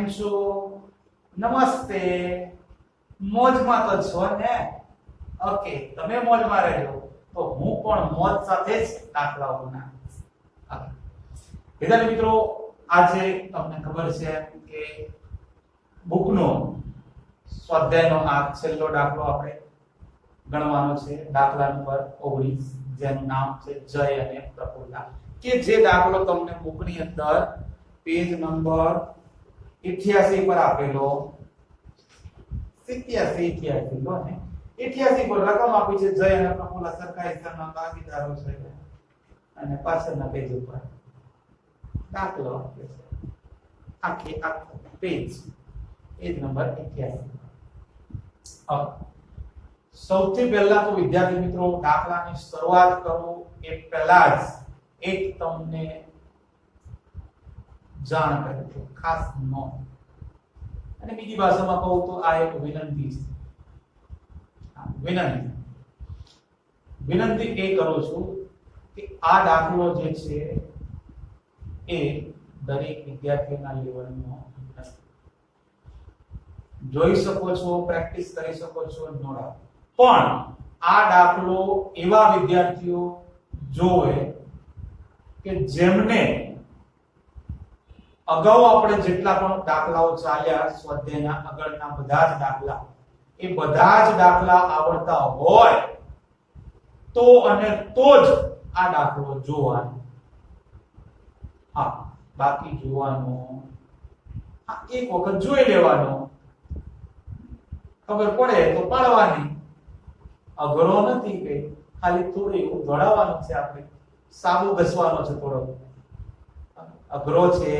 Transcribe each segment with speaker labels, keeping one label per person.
Speaker 1: છો? નમસ્તે. મોજમાં તો છો ને? ઓકે, તમે મોજમાં રહેજો તો હું પણ મોજ સાથે જ દાખલાઓ બનાવીશ. વિદ્યાર્થી મિત્રો, આજે તમને ખબર છે કે બુકનો સ્વાધ્યાયનો આ છેલ્લો દાખલો આપણે ગણવાનો છે, દાખલા નંબર 19, જેનું નામ છે જય અને પ્રફુલ્લા, કે જે દાખલો તમને બુકની અંદર પેજ નંબર 88 પર આપેલો 87 લો ને 88 પર રકમ આપી છે જય અને પ્રફુલ્લા સરકારી સ્તરના ભાગીદારો છે અને પાછળના પેજ ઉપર દાખલો આપ્યો છે, આખો પેજ નંબર 88. સૌથી પહેલા તો વિદ્યાર્થી મિત્રો, દાખલાની શરૂઆત કરું એ પહેલા જ એક તમને જાણ કરી દઉં, ખાસ નોંધ, અને બીજી ભાષામાં કહું તો આ એક વિનંતી છે. વિનંતી એ કરું છું કે આ દાખલો જે છે એ દરેક વિદ્યાર્થીના લેવલનો નથી. જોઈ શકો છો, પ્રેક્ટિસ કરી શકો છો, નો ડાઉટ, પણ આ દાખલો એવા વિદ્યાર્થીઓ જોવે કે જેમને અગાઉ આપણે જેટલા પણ દાખલાઓ ચાલ્યા સ્વાધ્યાયના આગળના બધા જ દાખલા, એ બધા જ દાખલા આવડતા હોય તો અને તો જ આ દાખલો જોવાનો. હા, બાકી જોવાનો એક વખત જોઈ લેવાનો, ખબર પડે તો પાડવાની. અઘરો નથી કે ખાલી થોડું એવું દોડાવવાનું છે, આપણે સાબુ ઘસવાનો છે થોડો. અઘરો છે,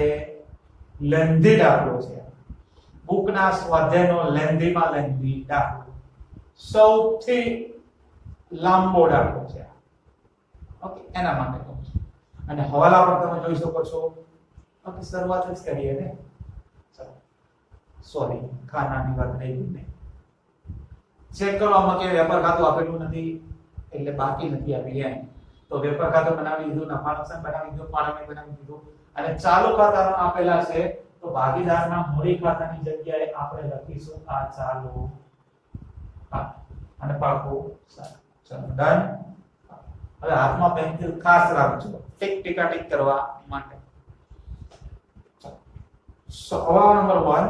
Speaker 1: લેન્ધી દાખલો છે, બુકના સ્વાધ્યાયનો લેન્ધીમાં લેન્ધી દાખલો, સૌથી લાંબો દાખલો છે. ઓકે, એના માટે કહું છું. અને હવાલા પર તમે જોઈ શકો છો. ઓકે, શરૂઆત જ કરીએ ને. ચલો, સોરી, ખાનાની વાત રહી ગઈ ને. ચેક કરો, આમાં કે વેપાર ખાતું આપેલું નથી એટલે બાકી નથી આપી એમ. તો વેપાર ખાતું બનાવી દીધું, નફા નુકસાન બનાવી દીધું, ફાળવણી બનાવી દીધું, અને ચાલુ ખાતા આપેલા છે તો ભાગીદારના મૂડી ખાતાની જગ્યાએ આપણે લખીશું આ ચાલુ ખાતું અને પાકું. ચલો, ડન. હવે હાથમાં પેન્સિલ ખાસ રાખજો ટીકા ટીક કરવા માટે. સવાલ નંબર 1,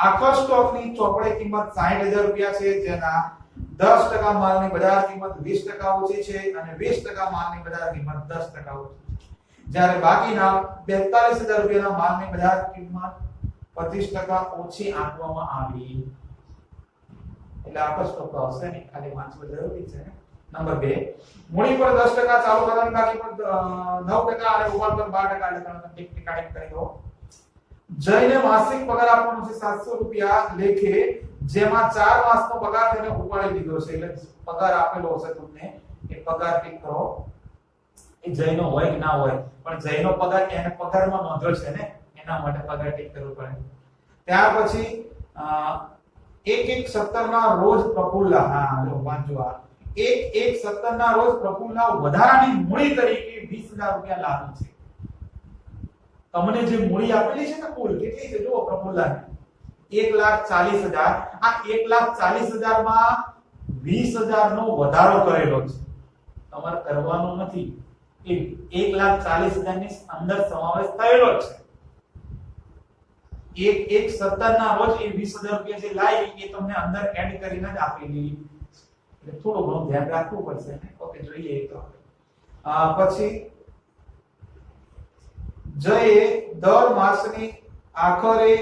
Speaker 1: આખા સ્ટોકની ચોપડે કિંમત 60000 રૂપિયા છે, જેના 10% માલની બજાર કિંમત 20% ઓછી છે અને 20% માલની બજાર કિંમત 10% ઓછી છે. જ્યારે બાકીના 42000 રૂપિયાના માલની બજાર કિંમત 25% ઓછી આંકવામાં આવી. એટલે આખો સ્ટોક આવશે ને, ખાલી વાંચવું જરૂરી છે. નંબર 2, મૂડી પર 10%, ચાલુ ખાતાની બાકી પર 9% અને ઉપાડ પર 12%, એટલે તમે ટીકા ટીક કરી દો. જયને માસિક પગાર આપવાનો છે 700 રૂપિયા લેખે, જેમાં 4 માસનો પગાર તેને ઉપાડી લીધો છે. એટલે પગાર આપેલો હશે તમને, એ પગાર ટીક કરો. એ જયનો હોય કે ના હોય, પણ જયનો પગાર એને પગારમાં નોંધ્યો છે ને, એના માટે પગાર ટીક કરવું પડે. ત્યાર પછી 1/1/17 ના રોજ પ્રફુલ્લા, હા લો વાંચો, આ 1/1/17 ના રોજ પ્રફુલ્લા વધારાની મૂડી તરીકે 20000 રૂપિયા લાવી છે. તમને જે મૂડી આપેલી છે ને, કુલ કેટલી છે જુઓ પ્રફુલ્લાને, 1,40,000. આ 1,40,000 માં 20000 નો વધારો કરેલો છે, તમારે કરવાનો નથી. એ 1,40,000 ની અંદર સમાવેશ થયેલો છે. 1/1/17 ના રોજ એ 20000 રૂપિયા જે લાવી એ તમને અંદર એડ કરીને જ આપેલી, એટલે થોડું ઘણું ધ્યાન રાખવું પડશે. ઓકે, જોઈએ તો પછી જયે દર માસની આખરે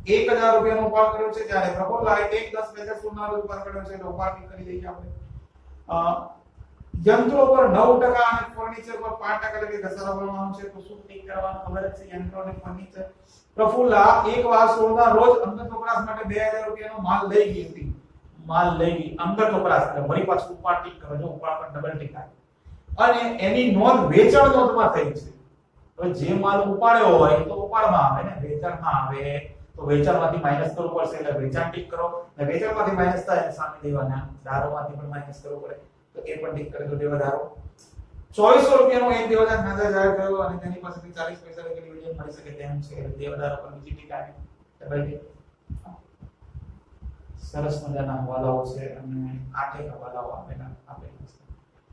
Speaker 1: 1000 રૂપિયાનો ઉપાડ કર્યો છે, જ્યારે પ્રફુલ્લાએ 1/10/2016 ના રોજ ઉપાડ કર્યો છે. એટલે ઉપાડ કરી દઈએ આપણે. યંત્રો પર 9% અને ફર્નિચર પર 5% એટલે કે ઘસારો કરવાનો છે, તો શું ટીક કરવાનું ખબર જ છે, યંત્રો અને ફર્નિચર. પ્રફુલ્લા 1/16 ના રોજ અંગત વપરાશ માટે 2000 રૂપિયાનો માલ લઈ ગઈ હતી. માલ લઈ ગઈ અંગત વપરાશ, એટલે વળી પાછું ઉપાડ ટીક કરો, જો ઉપાડ પર ડબલ ટીક આવે. અને એની નોંધ વેચાણ નોંધમાં થઈ છે. તો જે માલ ઉપાડ્યો હોય તો ઉપાડમાં આવે ને, વેચાણમાં આવે તો વેચાણમાંથી માઈનસ કરવું પડશે, એટલે વેચાણ ટીક કરો. અને વેચાણમાંથી માઈનસ થાય એટલે સામે દેવાના ધારોમાંથી પણ માઈનસ કરવું પડે, તો એ પણ ટીક કરી દો, દેવા ધારો. ₹2400 એક દેવદાર નાદાર જાહેર થયો અને તેની પાસેથી 40 પૈસા કે ડિવિડન્ડ મળી શકે તેમ છે. દેવદાર પર બીજી ટીકા છે. સરસ મજાના હવાલાઓ છે અને 8 હવાલાઓ આપેલા છે.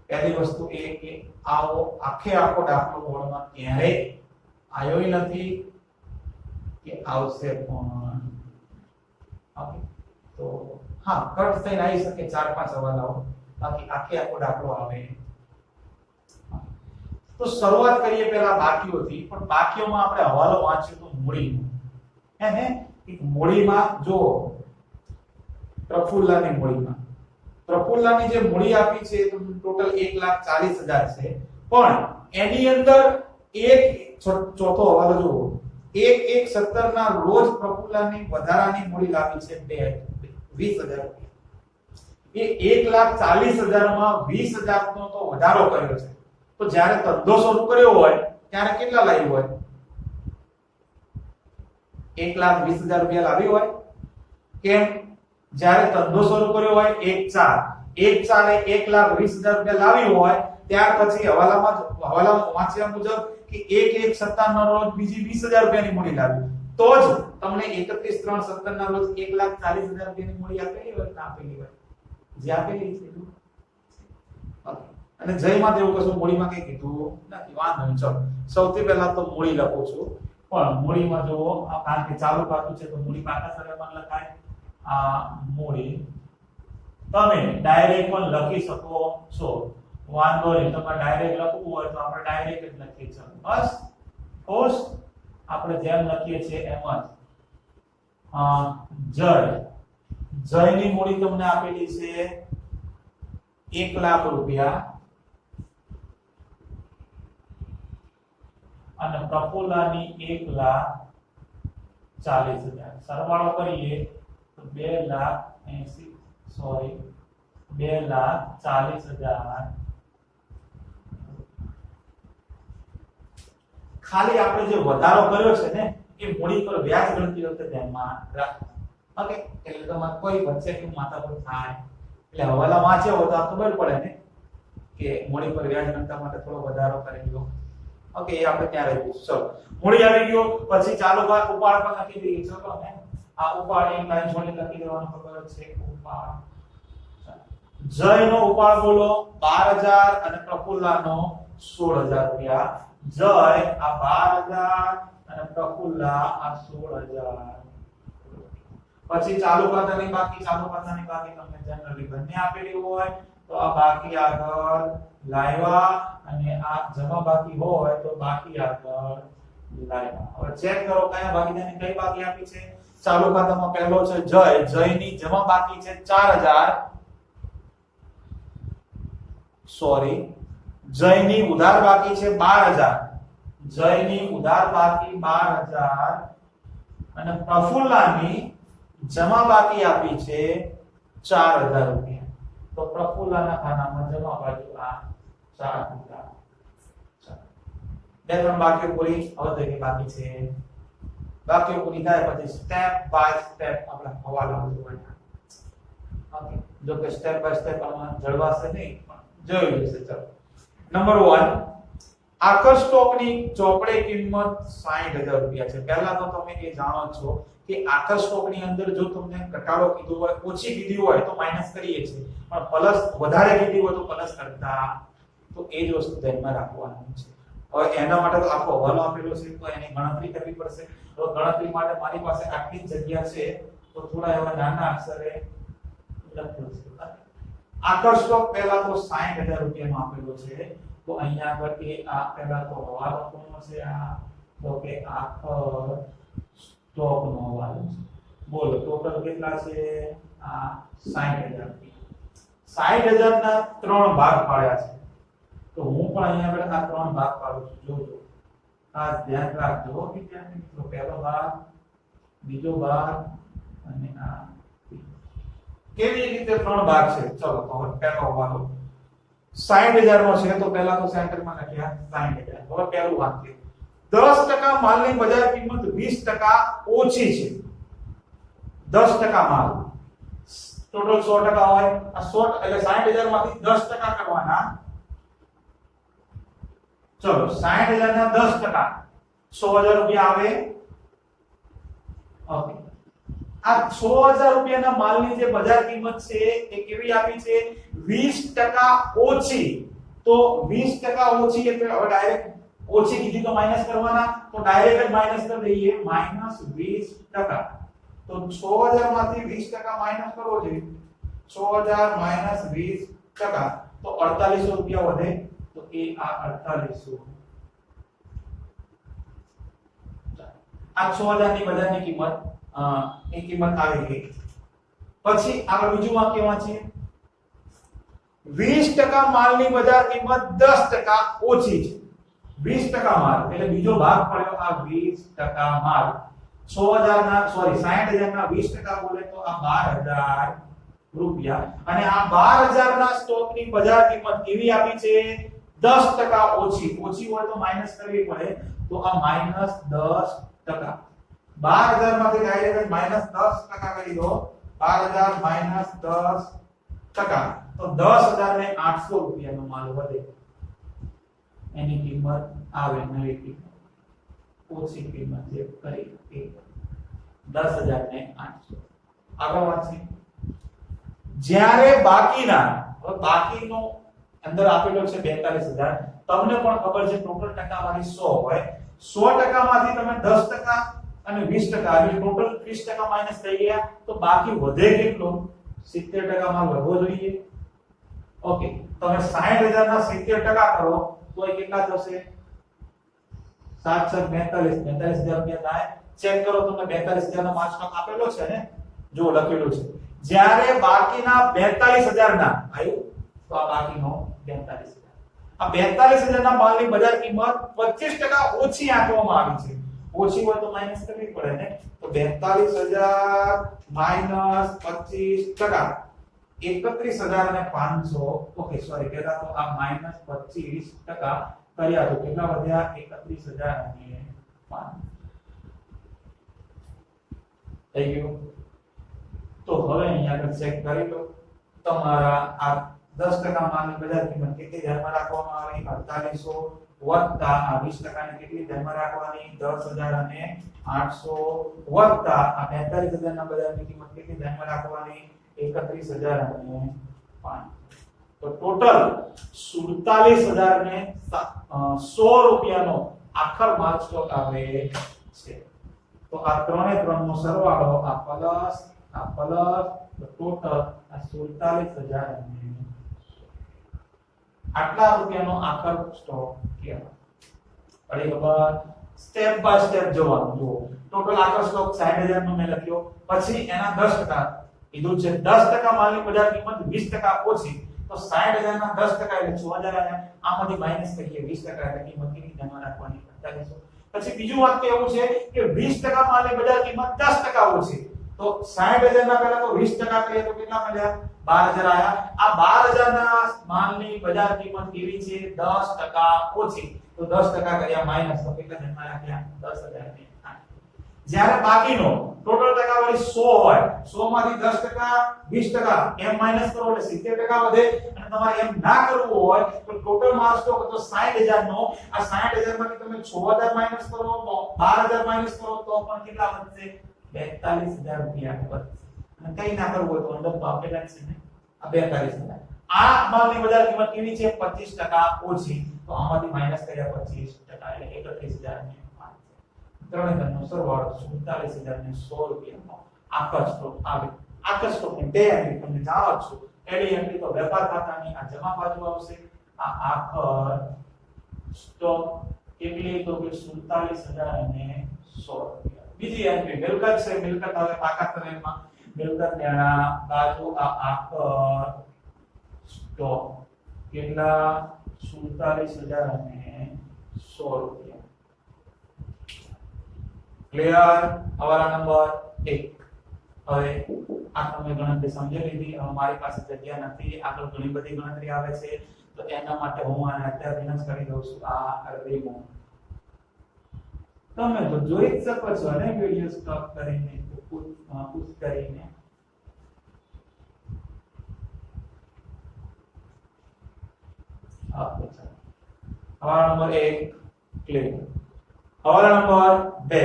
Speaker 1: પહેલી વસ્તુ એ કે આવો આખો દાખલો બોર્ડમાં ક્યારેય આવ્યો નથી કે આવશે પણ. ઓકે, તો હા, કટ થઈને આવી શકે 4-5 હવાલાઓ, બાકી આખો દાખલો આવે. તો શરૂઆત કરીએ પહેલા બાકીઓથી, પણ બાકીઓમાં આપણે હવાલો વાંચ્યો તો મૂડીનો. હે એક મૂડીમાં જો પ્રફુલ્લાની મૂડીમાં પ્રફુલ્લાની જે મૂડી આપી છે તો ટોટલ 1,40,000 છે, પણ એની અંદર એક ચોથો હવાલો જુઓ, 1/1/17 ના રોજ પ્રફુલ્લાની વધારાની મૂડી લાવી છે 20,000 રૂપિયા. એ 1,40,000 માં 20,000 નો તો વધારો કર્યો છે. તો જ્યારે ધંધો શરૂ કર્યો હોય ત્યારે કેટલા લાવી હોય? 1,20,000 રૂપિયા લાવી હોય. કેમ? જ્યારે ધંધો શરૂ કર્યો હોય 1/4 એ 1,20,000 રૂપિયા લાવી હોય, ત્યાર પછી હવાલામાં વાંચ્યા મુજબ કે 1/1/17 ના રોજ બીજી 20,000 રૂપિયાની મૂડી લાવી, તો જ તમને 31/3/17 ના રોજ 1,40,000 રૂપિયાની મૂડી આપેલી હોય કે ના આપેલી હોય? જે આપેલી છે. અને જયમાં એવું કશું મૂડીમાં કઈ કીધું નથી. વાંધો નહીં, ચલો સૌથી પહેલા તો મૂડી લખું છું, પણ મૂડીમાં જો કારણ કે ચાલુ ખાતું છે તો મૂડી પાકા સરળમાં લખાય. આ મૂડી તમે ડાયરેક્ટ પણ લખી શકો છો, વાંધો નહીં. તમારે ડાયરેક્ટ લખવું હોય તો આપણે ડાયરેક્ટ જ લખીએ છીએ. બસ ખુશ, આપણે જેમ લખીએ છીએ એમ જ. જયની મૂડી તમને આપેલી છે 1,00,000 રૂપિયા અને પ્રફુલ્લાની 1,40,000. સરવાળો કરીએ તો 2,40,000. ખાલી આપણે જે વધારો કર્યો છે ને એ મૂડી પર વ્યાજ ગણતી વખતે ધ્યાનમાં રાખો. ઓકે, એટલે તમારે કોઈ વચ્ચે કે માથાકૂટ થાય એટલે હવાલા વાંચ્યો હોય તો આ ખબર પડે ને કે મૂડી પર વ્યાજ ગણતા માટે થોડો વધારો કરેલો. ઓકે, એ આપણે ત્યાં રહી ગયું. ચલો, મૂડી આવી ગયો પછી ચાલુ ભાગ ઉપાડ પર લખી દઈએ. ચલો ને આ ઉપાડ એક લાઈન છોડી લખી દેવાનો ખબર છે. ઉપાડ જયનો ઉપાડ બોલો 12,000 અને પ્રફુલ્લાનો 16,000 રૂપિયા. જય આ 12,000 અને પ્રફુલ્લા આ 16,000. પછી ચાલુ ખાતાની બાકી તમને જનરલી બંને આપેલી હોય તો આ બાકી આગળ લાવ્યા અને આ જમા બાકી હોય તો બાકી આગળ લાવ્યા. હવે ચેક કરો કયા ભાગીદારની કઈ બાકી આપી છે. ચાલુ ખાતામાં પહેલો છે જયની જમા બાકી છે 4,000. સોરી, જયની ઉધાર બાકી છે 12,000. જયની ઉધાર બાકી 12,000 અને પ્રફુલ્લાની જમા બાકી આપી છે 4,000 રૂપિયા. તો પ્રફુલ્લાના ખાતામાં જમા બાજુ આ 4,000. બે ત્રણ બાકીઓ પૂરી હવે તો બાકી છે. બાકીઓ પૂરી થાય પછી સ્ટેપ બાય સ્ટેપ આપણે હવાલા જોવાના. ઓકે, જો કે સ્ટેપ બાય સ્ટેપ આમાં જળવાશે નહીં પણ જોઈ લેશે. ચલો, નંબર 1, આખર સ્ટોકની ચોપડે કિંમત 60,000 રૂપિયા છે. પહેલા તો તમે એ જાણો છો કે આખર સ્ટોકની અંદર જો તમને ઘટાડો કીધું હોય, ઓછી કીધી હોય તો માઈનસ કરીએ છીએ, પણ પ્લસ વધારે કીધી હોય તો પ્લસ કરતા. તો એ જ વસ્તુ ધ્યાનમાં રાખવાની છે. હવે એના માટે તો આખો હવાલો આપેલો છે તો એની ગણતરી કરવી પડશે. તો ગણતરી માટે મારી પાસે આટલી જગ્યા છે તો થોડા એવા નાના અક્ષરે લખેલું છે. આખર સ્ટોક પહેલા તો 60,000 રૂપિયાનો આપેલો છે. તો અહીંયા આગળ એ આ પહેલા તો હવાલો કોનો છે? આ તો કે આખર સ્ટોક નો હવાલો છે. બોલો ટોટલ કેટલા છે? આ 60,000 રૂપિયા. 60,000 ના 3 ભાગ પાડ્યા છે. તો હું પણ અહીંયા આગળ આ 3 ભાગ પાડું છું. જોજો, ખાસ ધ્યાન રાખજો વિદ્યાર્થી મિત્રો. પહેલો ભાગ, બીજો ભાગ અને આ કેવી રીતે 3 ભાગ છે. ચલો તો હવે પહેલો હવાલો 60,000 નો છે તો પહેલા તો સેન્ટરમાં લખ્યા 60,000. હવે પહેલું વાક્ય 10% માલની બજાર કિંમત 20% ઓછી છે. 10% માલ ટોટલ 100% હોય. આ 100 એટલે 60,000 માંથી 10% કરવાના चलो 60,000 ના 10% 100,000 રૂપિયા આવે ઓકે આ 100,000 રૂપિયાના માલની જે બજાર કિંમત છે એ કેવી આપી છે 20% ઓછી તો 20% ઓછી એટલે હવે ડાયરેક્ટ ઓછી કીધી તો માઈનસ કરવાના તો ડાયરેક્ટ જ માઈનસ કરી દઈએ -20% તો 100,000 માંથી 20% માઈનસ કરવો જોઈએ 100,000 માઈનસ 20% તો 4800 રૂપિયા વધે તો એ આ 4800 આ 100,000 ની બજારની કિંમત એ કિંમત આવી ગઈ પછી આગળ બીજું વાક્ય વાંચીએ 20% માલની બજાર કિંમત 10% ઓછી છે 20% માલ એટલે બીજો ભાગ પડ્યો આ 20% માલ 100,000 ના સોરી 60,000 ના 20% બોલે તો આ 12,000 રૂપિયા અને આ 12,000 ના સ્ટોકની બજાર કિંમત કેવી આપી છે 10% ઓછી ઓછી હોય તો માઈનસ કરવી પડે તો આ -10% 12,000 માંથી ડાયરેક્ટ -10% કરી દો 12,000 -10% તો 10,000 ને 800 રૂપિયાનો માલ વધે એની કિંમત આવે નવી કિંમત ઓછી કિંમત જે કરી એ 10,000 ને 800 આગળ વાંચીએ જ્યારે બાકીનો અંદર આપેલો છે 42,000 તમને પણ ખબર છે ટોટલ ટકાવારી 100 હોય 100% માંથી તમે 10% અને 20% આવી ટોટલ 30% માઈનસ થઈ ગયા તો બાકી વધે કેટલો 70% માં વધવો જોઈએ ઓકે તમે 60,000 ના 70% કરો તો એ કેટલા થશે 7 42,000 રૂપિયા થાય ચેક કરો તમને 42,000 નો માર્ક્સ આપેલો છે ને જો લખેલું છે જ્યારે બાકીના 42,000 ના આવ્યું તો આ બાકીનો 42,000 આ 42,000 ના માલની બજાર કિંમત 25% ઓછી આંકવામાં આવી છે ઓછી હોય તો માઈનસ કરવી પડે ને તો 42,000 માઈનસ 25% 31,500 ઓકે સોરી પહેલા તો આ -25% કર્યા તો કેટલા વધ્યા 31,500 થઈ ગયું તો હવે અહીંયા આગળ ચેક કરી લો તમારા આ 10% માલની બજાર કિંમત કેટલી ધ્યાનમાં રાખવામાં આવી 4800 વત્તા આ 20% ને કેટલી ધ્યાનમાં રાખવાની 10,800 વત્તા આ 42,000 ના બજારની કિંમત કેટલી ધ્યાનમાં રાખવાની 31,500 તો ટોટલ 47,100 રૂપિયાનો આખર માલ સ્ટોક આવે છે તો આ ત્રણે ત્રણનો સરવાળો આ પ્લસ તો ટોટલ આ 47,000 આટલા રૂપિયાનો આખર સ્ટોક કહેવાય અરે ખબર સ્ટેપ બાય સ્ટેપ જોવાનું જો ટોટલ આખર સ્ટોક 60,000 નો મેં લખ્યો પછી એના 10% કીધું છે 10% માલની બજાર કિંમત 20% ઓછી તો 60,000 ના 10% એટલે 6,000 આયા આમાંથી માઈનસ કરીએ 20% એટલે કિંમત કેટલી ધ્યાનમાં રાખવાની 4800 પછી બીજું વાક્ય એવું છે કે 20% માલની બજાર કિંમત 10% ઓછી તો 60,000 ના પહેલા તો 20% કરીએ તો કેટલા મળ્યા 12,000 આયા આ 12,000 ના માલની બજાર કિંમત કેવી છે 10% ઓછી તો 10% કર્યા માઈનસ તો કેટલા ધ્યાનમાં રાખ્યા 10,000 ને 8 જ્યારે બાકીનો ટોટલ ટકાવારી 100 હોય 100 માંથી 10% 20% એમ માઈનસ કરો એટલે 70% વધે અને તમારે એમ ના કરવું હોય તો ટોટલ માલ સ્ટોક હતો 60,000 નો આ 60,000 માંથી તમે 6,000 માઈનસ કરો તો 12,000 માઈનસ કરો તો પણ કેટલા વધશે 42,000 રૂપિયા વધશે અને કઈ ના કરવું હોય તો અંદર તો આપેલા છે ને આ 42,000 આ માલની બજાર કિંમત કેવી છે 25% ઓછી તો આમાંથી માઈનસ કર્યા 25% એટલે 31,000 ત્રણે ત્રણનો સરવાળો 47,100 રૂપિયાનો આખર સ્ટોક આવે આખર સ્ટોકની બે એન્ટ્રી તમને જાણો છો પહેલી એન્ટ્રી તો વેપાર ખાતાની આ જમા બાજુ આવશે આ આખર સ્ટોક કેટલી તો કે 47,100 રૂપિયા બીજી એન્ટ્રી મિલકત છે મિલકત આવે પાકા તરેમાં મિલકત દેણા બાજુ આ આખર સ્ટોક કેટલા 47,100 રૂપિયા ક્લિયર હવાલા નંબર 1 હવે આ તમે ગણતરી સમજી લીધી હવે મારી પાસે જગ્યા નથી આગળ ઘણી બધી ગણતરી આવે છે તો એના માટે હું આને અત્યારે વિનંતી કરી દઉં છું આ અરબીમો તમે તો જોઈ જ શકો છો ને વિડિયો સ્ટોપ કરીને પુશ કરીને हवाला नंबर 1 क्लियर। हवाला नंबर 2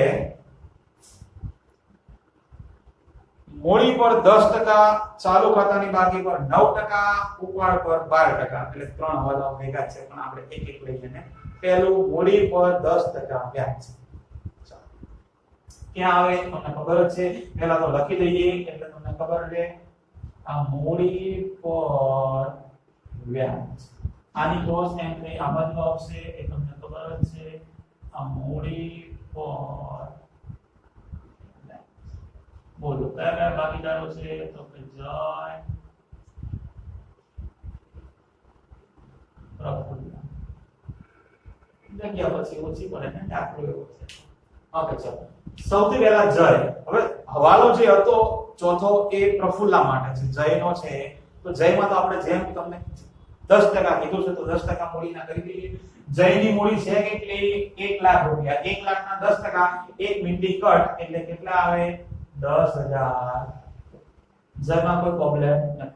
Speaker 1: मूड़ी पर 10% चालू खातानी बाकी पर 9% उपाड़ पर 12% એટલે ત્રણ હવાલા ભેગા છે પણ આપણે એક એક લઈ લઈએ। પહેલું મૂડી પર 10% વ્યાજ ક્યાં આવે તમને ખબર છે પહેલા તો લખી દઈએ એટલે તમને ખબર રહે આ મૂડી પર વ્યાજ આની ક્રોસ એન્ટ્રી આ બાજુ આવશે એ તમને ખબર છે આ મૂડી પર બોલો કયા કયા ભાગીદારો છે તો કે જય પ્રફુલ્લ જગ્યા પછી ઓછી પડે ને દાખલો એવો છે ઓકે ચલો સૌથી પહેલા જય હવે હવાલો જે હતો ચોથો એ પ્રફુલ્લા માટે છે જયનો છે તો જયમાં તો આપણે જેમ તમને 10% કીધું છે તો 10% મૂડીના કરી દઈએ જયની મૂડી છે કેટલી 1 લાખ રૂપિયા 1 લાખના 10% 1 મીંડી કટ એટલે કેટલા આવે 10,000 જયમાં કોઈ પ્રોબ્લેમ નથી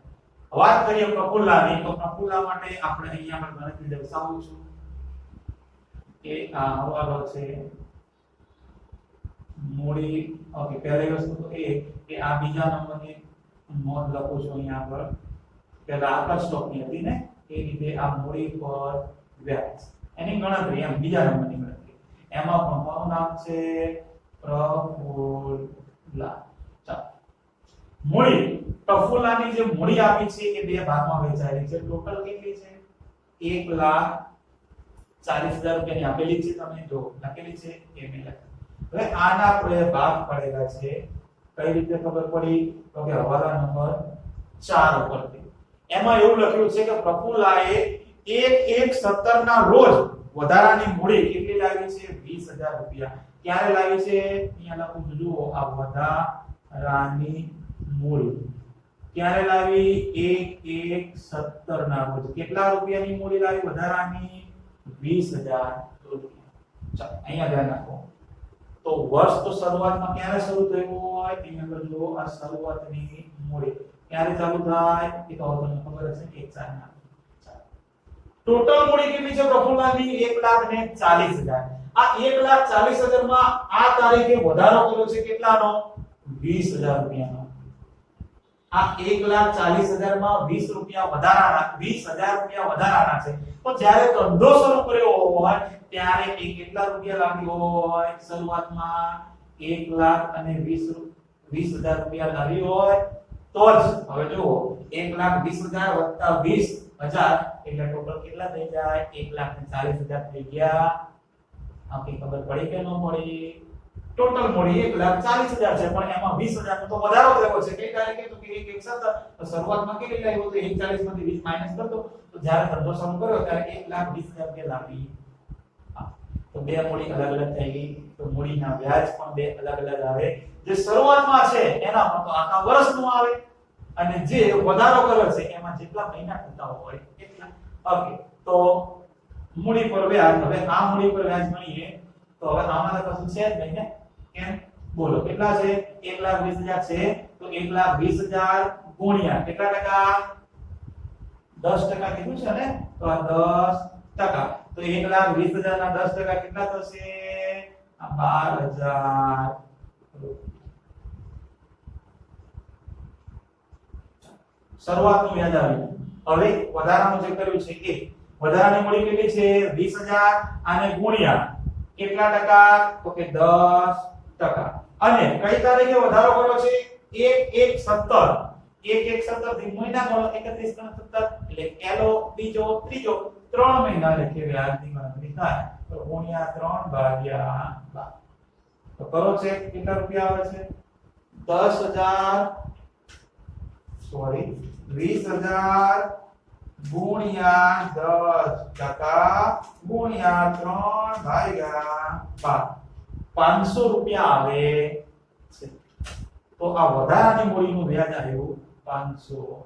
Speaker 1: વાત કરીએ પ્રફુલ્લાની તો પ્રફુલ્લા માટે આપણે અહીંયા પર ગણતરી દર્શાવું છું કે આ હવાલો છે મૂડી ઓકે પહેલી વસ્તુ તો એ કે આ બીજા નંબરની નોંધ લખું છું અહીંયા પર પહેલા આકર સ્ટોકની હતી ને એ રીતે આ મૂડી પર વ્યાજ એની ગણતરી એમ બીજા નંબરની ગણતરી એમાં પણ કોનું નામ છે પ્રફુલ્લા ચાલો મૂડી પ્રફુલ્લાની જે મૂડી આપી છે એ બે ભાગમાં વહેંચાયેલી છે ટોટલ કેટલી છે 1,40,000 રૂપિયાની આપેલી છે તમે જો લખેલી છે એ મેં લખી હવે આના આપણે ભાગ પડેલા છે કઈ રીતે ખબર પડી તો કે હવાલા નંબર 4 ઉપરથી એમાં એવું લખ્યું છે કે પ્રફુલ્લાએ 1/17 ના રોજ વધારાની મૂડી કેટલી લાવી છે 20,000 રૂપિયા ક્યારે લાવી છે અહીંયા લખું છું જુઓ આ વધારાની મૂડી ક્યારે લાવી 1/17 ના રોજ કેટલા રૂપિયાની મૂડી લાવી વધારાની 20,000 રૂપિયા ચાલો અહીંયા ધ્યાન રાખો તો વર્ષ તો શરૂઆતમાં ક્યારે શરૂ થયું હોય અહીંયા પર જુઓ આ શરૂઆતની મૂડી ક્યારે ચાલુ થાય એ તો તમને ખબર હશે 1/4 ના ટોટલ મૂડી કેટલી છે પ્રફુલ્લાની 1,40,000 આ 1,40,000 માં આ તારીખે વધારો કર્યો છે કેટલાનો 20,000 રૂપિયાનો આ 1,40,000 માં 20 રૂપિયા વધારાના 20,000 રૂપિયા વધારાના છે તો જ્યારે ધંધો શરૂ કર્યો હોય ત્યારે એ કેટલા રૂપિયા લાવ્યો હોય શરૂઆતમાં 1,20,000 રૂપિયા લાવ્યો હોય તો જ હવે જુઓ 1,20,000 + 20,000 એટલે ટોટલ કેટલા થઈ જાય 1,40,000 થઈ ગયા આપની ખબર પડી કે ન પડી ટોટલ મૂડી 1,40,000 છે પણ એમાં 20,000 નો તો વધારો થયો છે કઈ તારીખે તો કે 1/17 તો શરૂઆતમાં કેટલી લાવ્યો તો 1,40 માંથી 20 માઈનસ કરતો તો જ્યારે ધંધો શરૂ કર્યો ત્યારે 1,20,000 રૂપિયા લાવી તો બે મૂડી અલગ અલગ થઈ ગઈ તો મૂડીના વ્યાજ પણ બે અલગ અલગ આવે જે શરૂઆતમાં છે એના પર તો આખા વર્ષનું આવે અને જે વધારો કર્યો છે એમાં જેટલા મહિના થતા હોય એટલા ઓકે તો મૂડી પર વ્યાજ હવે આ મૂડી પર વ્યાજ ગણીએ તો હવે આમાં તો કશું છે જ નહીં ને કેમ બોલો કેટલા છે 1,20,000 છે તો 1,20,000 ગુણ્યા કેટલા ટકા 10% કીધું છે ને તો આ 10% તો 1,20,000 ના 10% કેટલા થશે આ 12,000 શરૂઆતનું વ્યાજ આવ્યું હવે વધારાનું જે કર્યું છે એ વધારાની મૂડી કેટલી છે 20,000 આને ગુણ્યા કેટલા ટકા તો કે 10% અને કઈ તારીખે વધારો કર્યો છે 1/17 1/17 થી મહિના ગણો 31 × 17 એટલે પહેલો બીજો ત્રીજો 3 મહિના લેખે વ્યાજની ગણતરી થાય તો ગુણ્યા 3/12 તો કરો છે કેટલા રૂપિયા આવે છે 20,000 ગુણ્યા 10% ગુણ્યા 3/12 500 રૂપિયા આવે છે તો આ વધારાની મૂડીનું વ્યાજ આવ્યું 500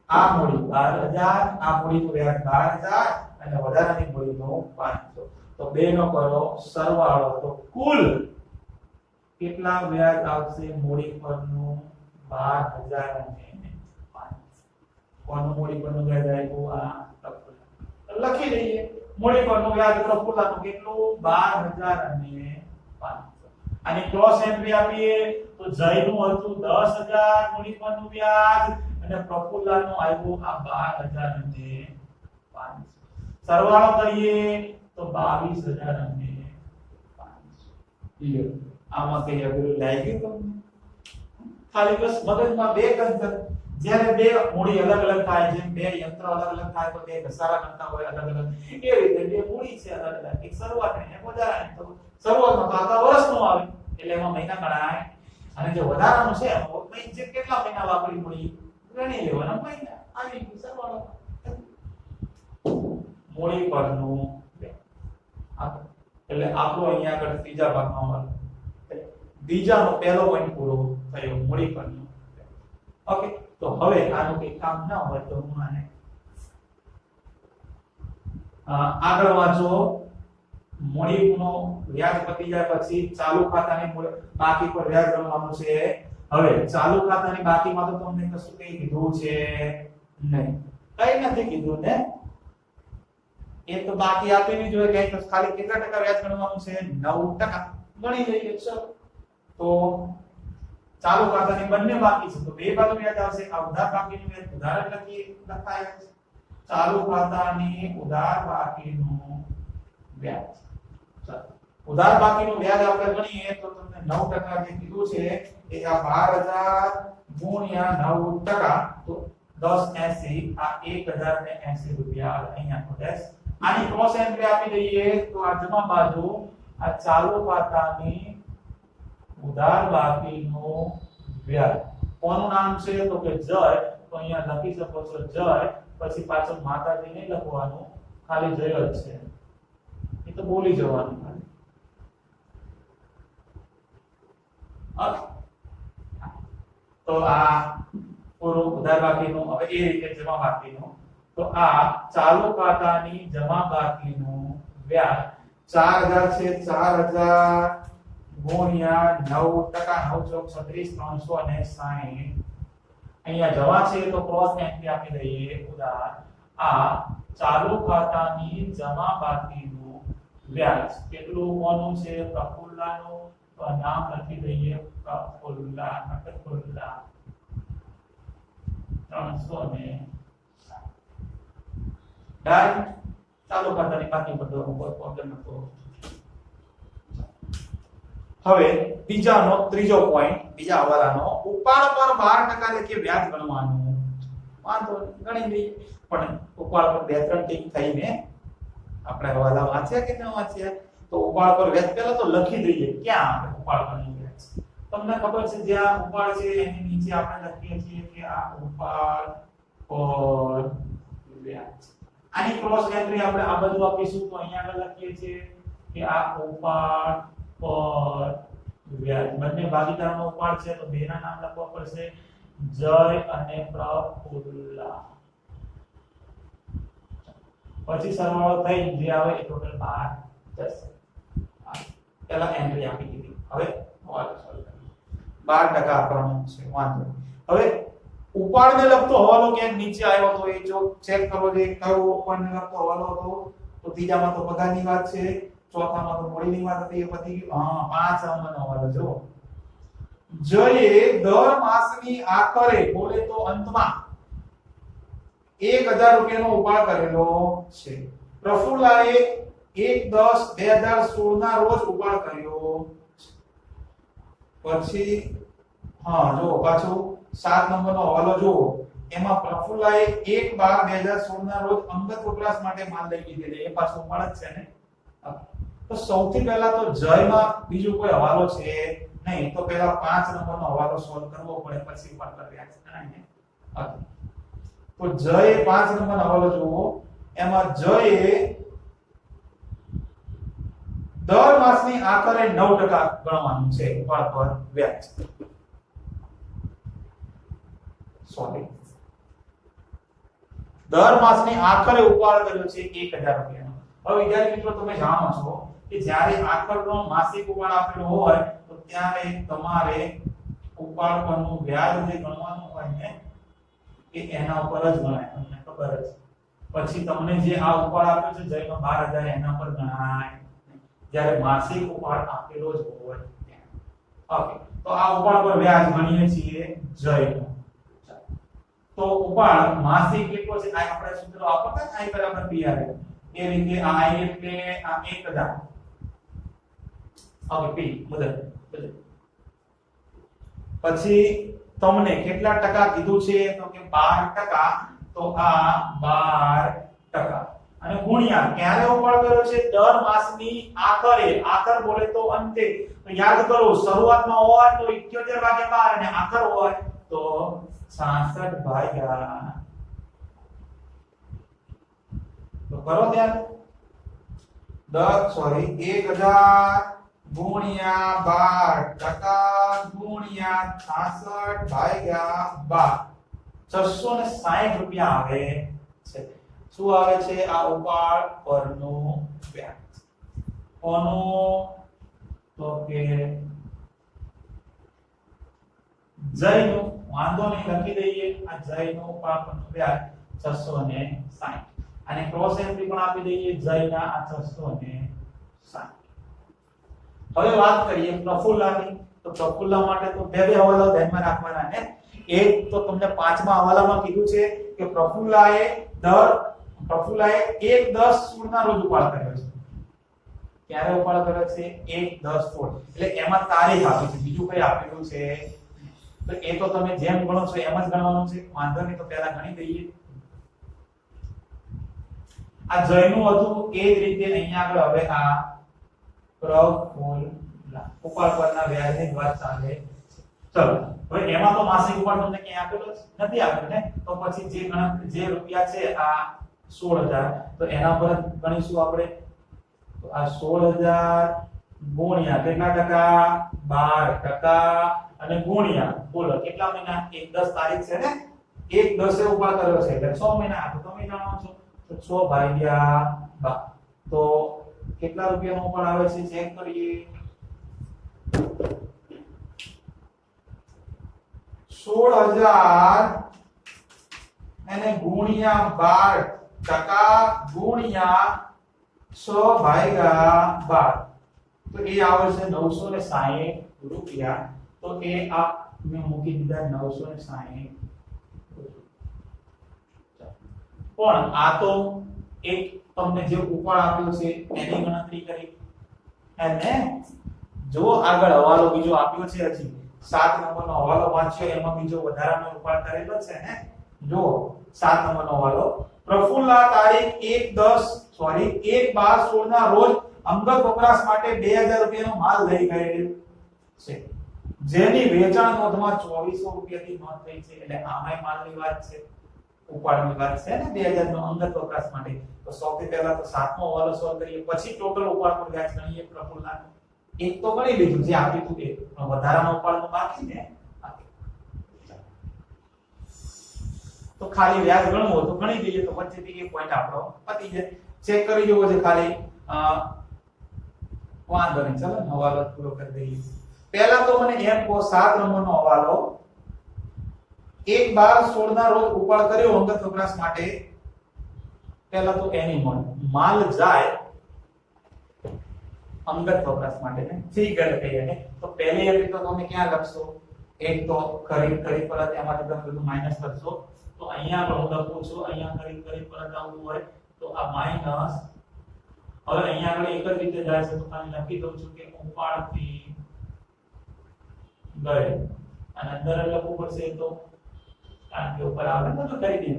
Speaker 1: આ મૂડી 12,000 આ મૂડીનું વ્યાજ 12,000 અને વધારાની મૂડીનું 500 તો બેનો કરો સરવાળો તો કુલ કેટલા વ્યાજ આવશે મૂડી પરનું 12,000 અને 500 કોનું મૂડી પરનું વ્યાજ આવ્યું આ લખી દઈએ મૂડી પરનું વ્યાજ પ્રફુલ્લાનું કેટલું 12500 અને ક્રોસ એન્ટ્રી આપીએ તો જયનું હતું 10000 મૂડી પરનું વ્યાજ અને પ્રફુલ્લાનું આવ્યું આ 12500 સરવાળો કરીએ તો 22500 આમાં કઈ અઘરું લાગ્યું તમને ખાલી બસ મગજમાં બે કન્સેપ્ટ જ્યારે બે મૂડી અલગ અલગ થાય જેમ બે યંત્ર અલગ અલગ થાય તો બે ઘસારા કરતા હોય અલગ અલગ એ રીતે બે મૂડી છે અલગ અલગ એક શરૂઆતની એક વધારાની તો શરૂઆતમાં તો આખા વર્ષનો આવે એટલે એમાં મહિના ગણાય અને જે વધારાનું છે એમાં જે કેટલા મહિના વાપરી મૂડી ગણી લેવાના મહિના આવી ગયું સરવાળો મૂડી પરનું એટલે આપણો અહીંયા આગળ ત્રીજા ભાગમાં બીજાનો પહેલો પોઈન્ટ પૂરો થયો મૂડી પરનું ઓકે તો હવે આનું કઈ કામ ન હોય તો હું આને આગળ વાંચો મૂડીનો વ્યાજ પતી જાય પછી ચાલુ ખાતાની બાકી પર વ્યાજ ગણવાનું છે હવે ચાલુ ખાતાની બાકીમાં તો તમને કશું કઈ કીધું છે નહીં કઈ નથી કીધું ને એ તો બાકી આપેલી જોઈએ કઈ તો ખાલી કેટલા ટકા વ્યાજ ગણવાનું છે 9% ગણી લઈએ ચલો તો ચાલુ ખાતાની બંને બાકી છે તો બે બાજુ વ્યાજ આવશે આ ઉધાર બાકીનું વ્યાજ ઉધાર લખાય છે ચાલુ ખાતાની ઉધાર બાકીનું વ્યાજ ઉધાર બાકીનું વ્યાજ આપણે ગણીએ તો તમને 9% જે કીધું છે એ આ 12000 ગુણ્યા 9% તો 1080 આ 1080 રૂપિયા અહીંયા તો ડેશ આની ક્રોસ એન્ટ્રી આપી દઈએ તો આ જમા બાજુ આ ચાલુ ખાતાની ઉધાર બાકીનું વ્યાજ કોનું નામ છે તો કે જય તો અહીંયા લખી શકો છો જય પછી પાછળ માતાજી નહીં લખવાનું ખાલી જય જ છે એ તો બોલી જવાનું ખાલી તો આ પૂરું ઉધાર બાકીનું હવે એ રીતે જમા બાકીનું તો આ ચાલુ ખાતાની જમા બાકીનું વ્યાજ 4000 છે 4000 ગુણ્યા 9% 936 અહીંયા જવા છે તો ક્રોસ એન્ટ્રી આપી દઈએ ઉધાર આ ચાલુ ખાતાની જમા બાકીનું વ્યાજ કેટલું કોનું છે પ્રફુલ્લાનું તો નામ લખી દઈએ પ્રફુલ્લા 300 ડાયરેક્ટ ચાલુ ખાતાની બાકી બધો કોઈ પ્રોબ્લેમ નતો હવે બીજાનો ત્રીજો પોઈન્ટ બીજા હવાલાનો ઉપાડ પર 12% લેખે વ્યાજ ગણવાનું વાંધો ગણી લઈએ પણ ઉપાડ પર 2-3 ટીક થઈને આપણે હવાલા વાંચ્યા કે ન વાંચ્યા તો ઉપાડ પર વ્યાજ પહેલા તો લખી દઈએ ક્યાં આપણે ઉપાડ પરનું વ્યાજ તમને ખબર છે જ્યાં ઉપાડ છે એની નીચે આપણે લખીએ છીએ કે આ ઉપાડ પર વ્યાજ આની ક્રોસ એન્ટ્રી આપણે આ બધું આપીશું તો અહીંયા આગળ લખીએ છીએ કે આ ઉપાડ પર વ્યાજ બંને ભાગીદારનો ઉપાડ છે તો બેના નામ લખવા પડશે જય અને પ્રફુલ્લા પછી સરવાળો થઈ જે આવે એ ટોટલ 12 જશે પહેલા એન્ટ્રી આપી દીધી હવે હવાલો સોલ્વ કરીએ 12% આપવાનું છે વાંધો હવે ઉપાડને લગતો હવાલો ક્યાંક નીચે આવ્યો તો એ જો ચેક કરો જે કયો ઉપાડને લગતો હવાલો હતો તો ત્રીજામાં તો પગારની વાત છે ચોથામાં તો મૂડીની વાત હતી એ પતી ગયું હા 5 નંબરનો હવાલો જો જયે દર માસની આખરે બોલે તો અંતમાં 1000 રૂપિયાનો ઉપાડ કરેલો છે પ્રફુલ્લાએ 1/10/2016 ના રોજ ઉપાડ કર્યો પછી હા જો પાછું 7 નંબરનો હવાલો જો એમાં પ્રફુલ્લાએ 1/12/2016 ના રોજ અંગત વપરાશ માટે માલ લઈ લીધેલો એ પાછું ઉપાડ જ છે ને તો સૌથી પહેલા તો જયમાં બીજું કોઈ હવાલો છે નહીં તો પહેલા 5 નંબરનો હવાલો સોલ્વ કરવો પડે પછી ઉપાડ પર વ્યાજ ગણાય તો જયે 5 નંબરનો હવાલો જુઓ એમાં જયે દર માસની આખરે 9% ગણવાનું છે ઉપાડ પર વ્યાજ સોરી દર માસની આખરે ઉપાડ કર્યો છે 1000 રૂપિયાનો હવે વિદ્યાર્થી મિત્રો તમે જાણો છો કે જ્યારે આખરનો માસિક ઉપાડ આપેલો હોય તો ત્યારે તમારે ઉપાડ પરનું વ્યાજ જે ગણવાનું હોય ને કે એના ઉપર જ ગણાય તમને ખબર જ પછી તમને જે આ ઉપાડ આપ્યો છે જયનો 12000 એના પર ગણાય જ્યારે માસિક ઉપાડ આપેલો જ હોય ઓકે તો આ ઉપાડ પર વ્યાજ ગણીએ છીએ જયનો તો ઉપાડ માસિક કેટલો છે આ આપણે સૂત્ર વાપરતા I બરાબર PR એ રીતે આ I એટલે આ 1000 ઓકે P મુદત પછી તમને કેટલા ટકા કીધું છે તો કે 12% તો આ 12% અને ગુણ્યા ક્યારે ઉપાડ કર્યો છે દર માસની આખરે આખર બોલે તો અંતે તો યાદ કરો શરૂઆતમાં હોય તો 71/12 અને આખર હોય તો 66/12 તો કરો ધ્યાન 1000 ગુણ્યા 12% ગુણ્યા 66/12 660 રૂપિયા આવે છે શું આવે છે આ ઉપાડ પરનું વ્યાજ કોનો તો કે જયનો વાંધો નહીં લખી દઈએ આ જયનો ઉપાડ પરનું વ્યાજ 660 અને ક્રોસ એન્ટ્રી પણ આપી દઈએ જયના આ 660 હવે વાત કરીએ પ્રફુલ્લાની તો પ્રફુલ્લા માટે તો બે હવાલાઓ ધ્યાનમાં રાખવાના ને એક તો તમને પાંચમા હવાલામાં કીધું છે કે પ્રફુલ્લાએ 1/10/16 ના રોજ ઉપાડ કર્યો છે ક્યારે ઉપાડ કર્યો છે 1/10/16 એટલે એમાં તારીખ આપી છે બીજું કઈ આપેલું છે તો એ તો તમે જેમ ગણો છો એમ જ ગણવાનું છે વાંધો નહીં તો પહેલા ગણી દઈએ આ જયનું હતું એ જ રીતે અહીંયા આગળ હવે આ પ્રફુલ્લા ઉપાડ પરના વ્યાજની વાત ચાલે ચલો હવે એમાં તો માસિક ઉપાડ તમને ક્યાં આપેલો નથી આપ્યો ને તો પછી જે રૂપિયા છે આ 16000 તો એના પર ગણીશું આપણે તો આ 16000 ગુણ્યા કેટલા ટકા 12% અને ગુણ્યા બોલો કેટલા મહિના 1/10 તારીખ છે ને 1/10 એ ઉપાડ કર્યો છે એટલે 6 મહિના આ તો તમે જાણો છો તો 6/12 તો કેટલા રૂપિયાનો ઉપાડ આવે છે ચેક કરીએ 16000 અને ગુણ્યા 12% ગુણ્યા 6/12 તો એ આવે છે 960 રૂપિયા તો એ આ મેં મૂકી દીધા 960 પણ આ તો એક તમને જે ઉપાડ આપ્યો છે એની ગણતરી કરી અને જો આગળ હવાલો બીજો આપ્યો છે હજી 7 નંબરનો હવાલો વાંચ્યો એમાં બીજો વધારાનો ઉપાડ કરેલો છે ને જો 7 નંબરનો હવાલો પ્રફુલ્લા તારીખ 1/12/16 ના રોજ અંગત વપરાશ માટે 2000 રૂપિયાનો માલ લઈ ગયેલ છે જેની વેચાણ નોંધમાં 2400 રૂપિયાથી નોંધ થઈ છે એટલે આમાંય માલની વાત છે ઉપાડની વાત છે ને 2000 નો અંગત વપરાશ માટે તો સૌથી પહેલા તો 7મો હવાલો સોલ્વ કરીએ પછી ટોટલ ઉપાડ પર વ્યાજ ગણીએ પ્રફુલ્લાનું એક તો ગણી લીધું જે આપ્યું હતું એ વધારાનો ઉપાડનો બાકી ને તો ખાલી વ્યાજ ગણવું તો ગણી દઈએ તો વચ્ચેથી એક પોઈન્ટ આપણો પતી જાય ચેક કરી જોવો છે ખાલી વાંધો નહીં ચલો હવાલો પૂરો કરી દઈએ પહેલા તો મને એમ કહો 7 નંબરનો હવાલો 1/12/16 ના રોજ ઉપાડ કર્યો અંગત વપરાશ માટે પહેલા તો એની માલ જાય અંગત વપરાશ માટે ને ફિગર કહીએ ને તો પહેલી એન્ટ્રી તો તમે ક્યાં લખશો એક તો ખરીદ પરત એમાંથી તમે બધું માઈનસ કરશો તો અહીંયા પણ હું લખું છું અહીંયા ખરીદ પરત આવવું હોય તો આ માઈનસ હવે અહીંયા આગળ એક જ રીતે જાય છે તો ખાલી લખી દઉં છું કે ઉપાડથી ગયે અને અંદર લખવું પડશે તો કારણ કે ઉપર આવે તો ખરીદી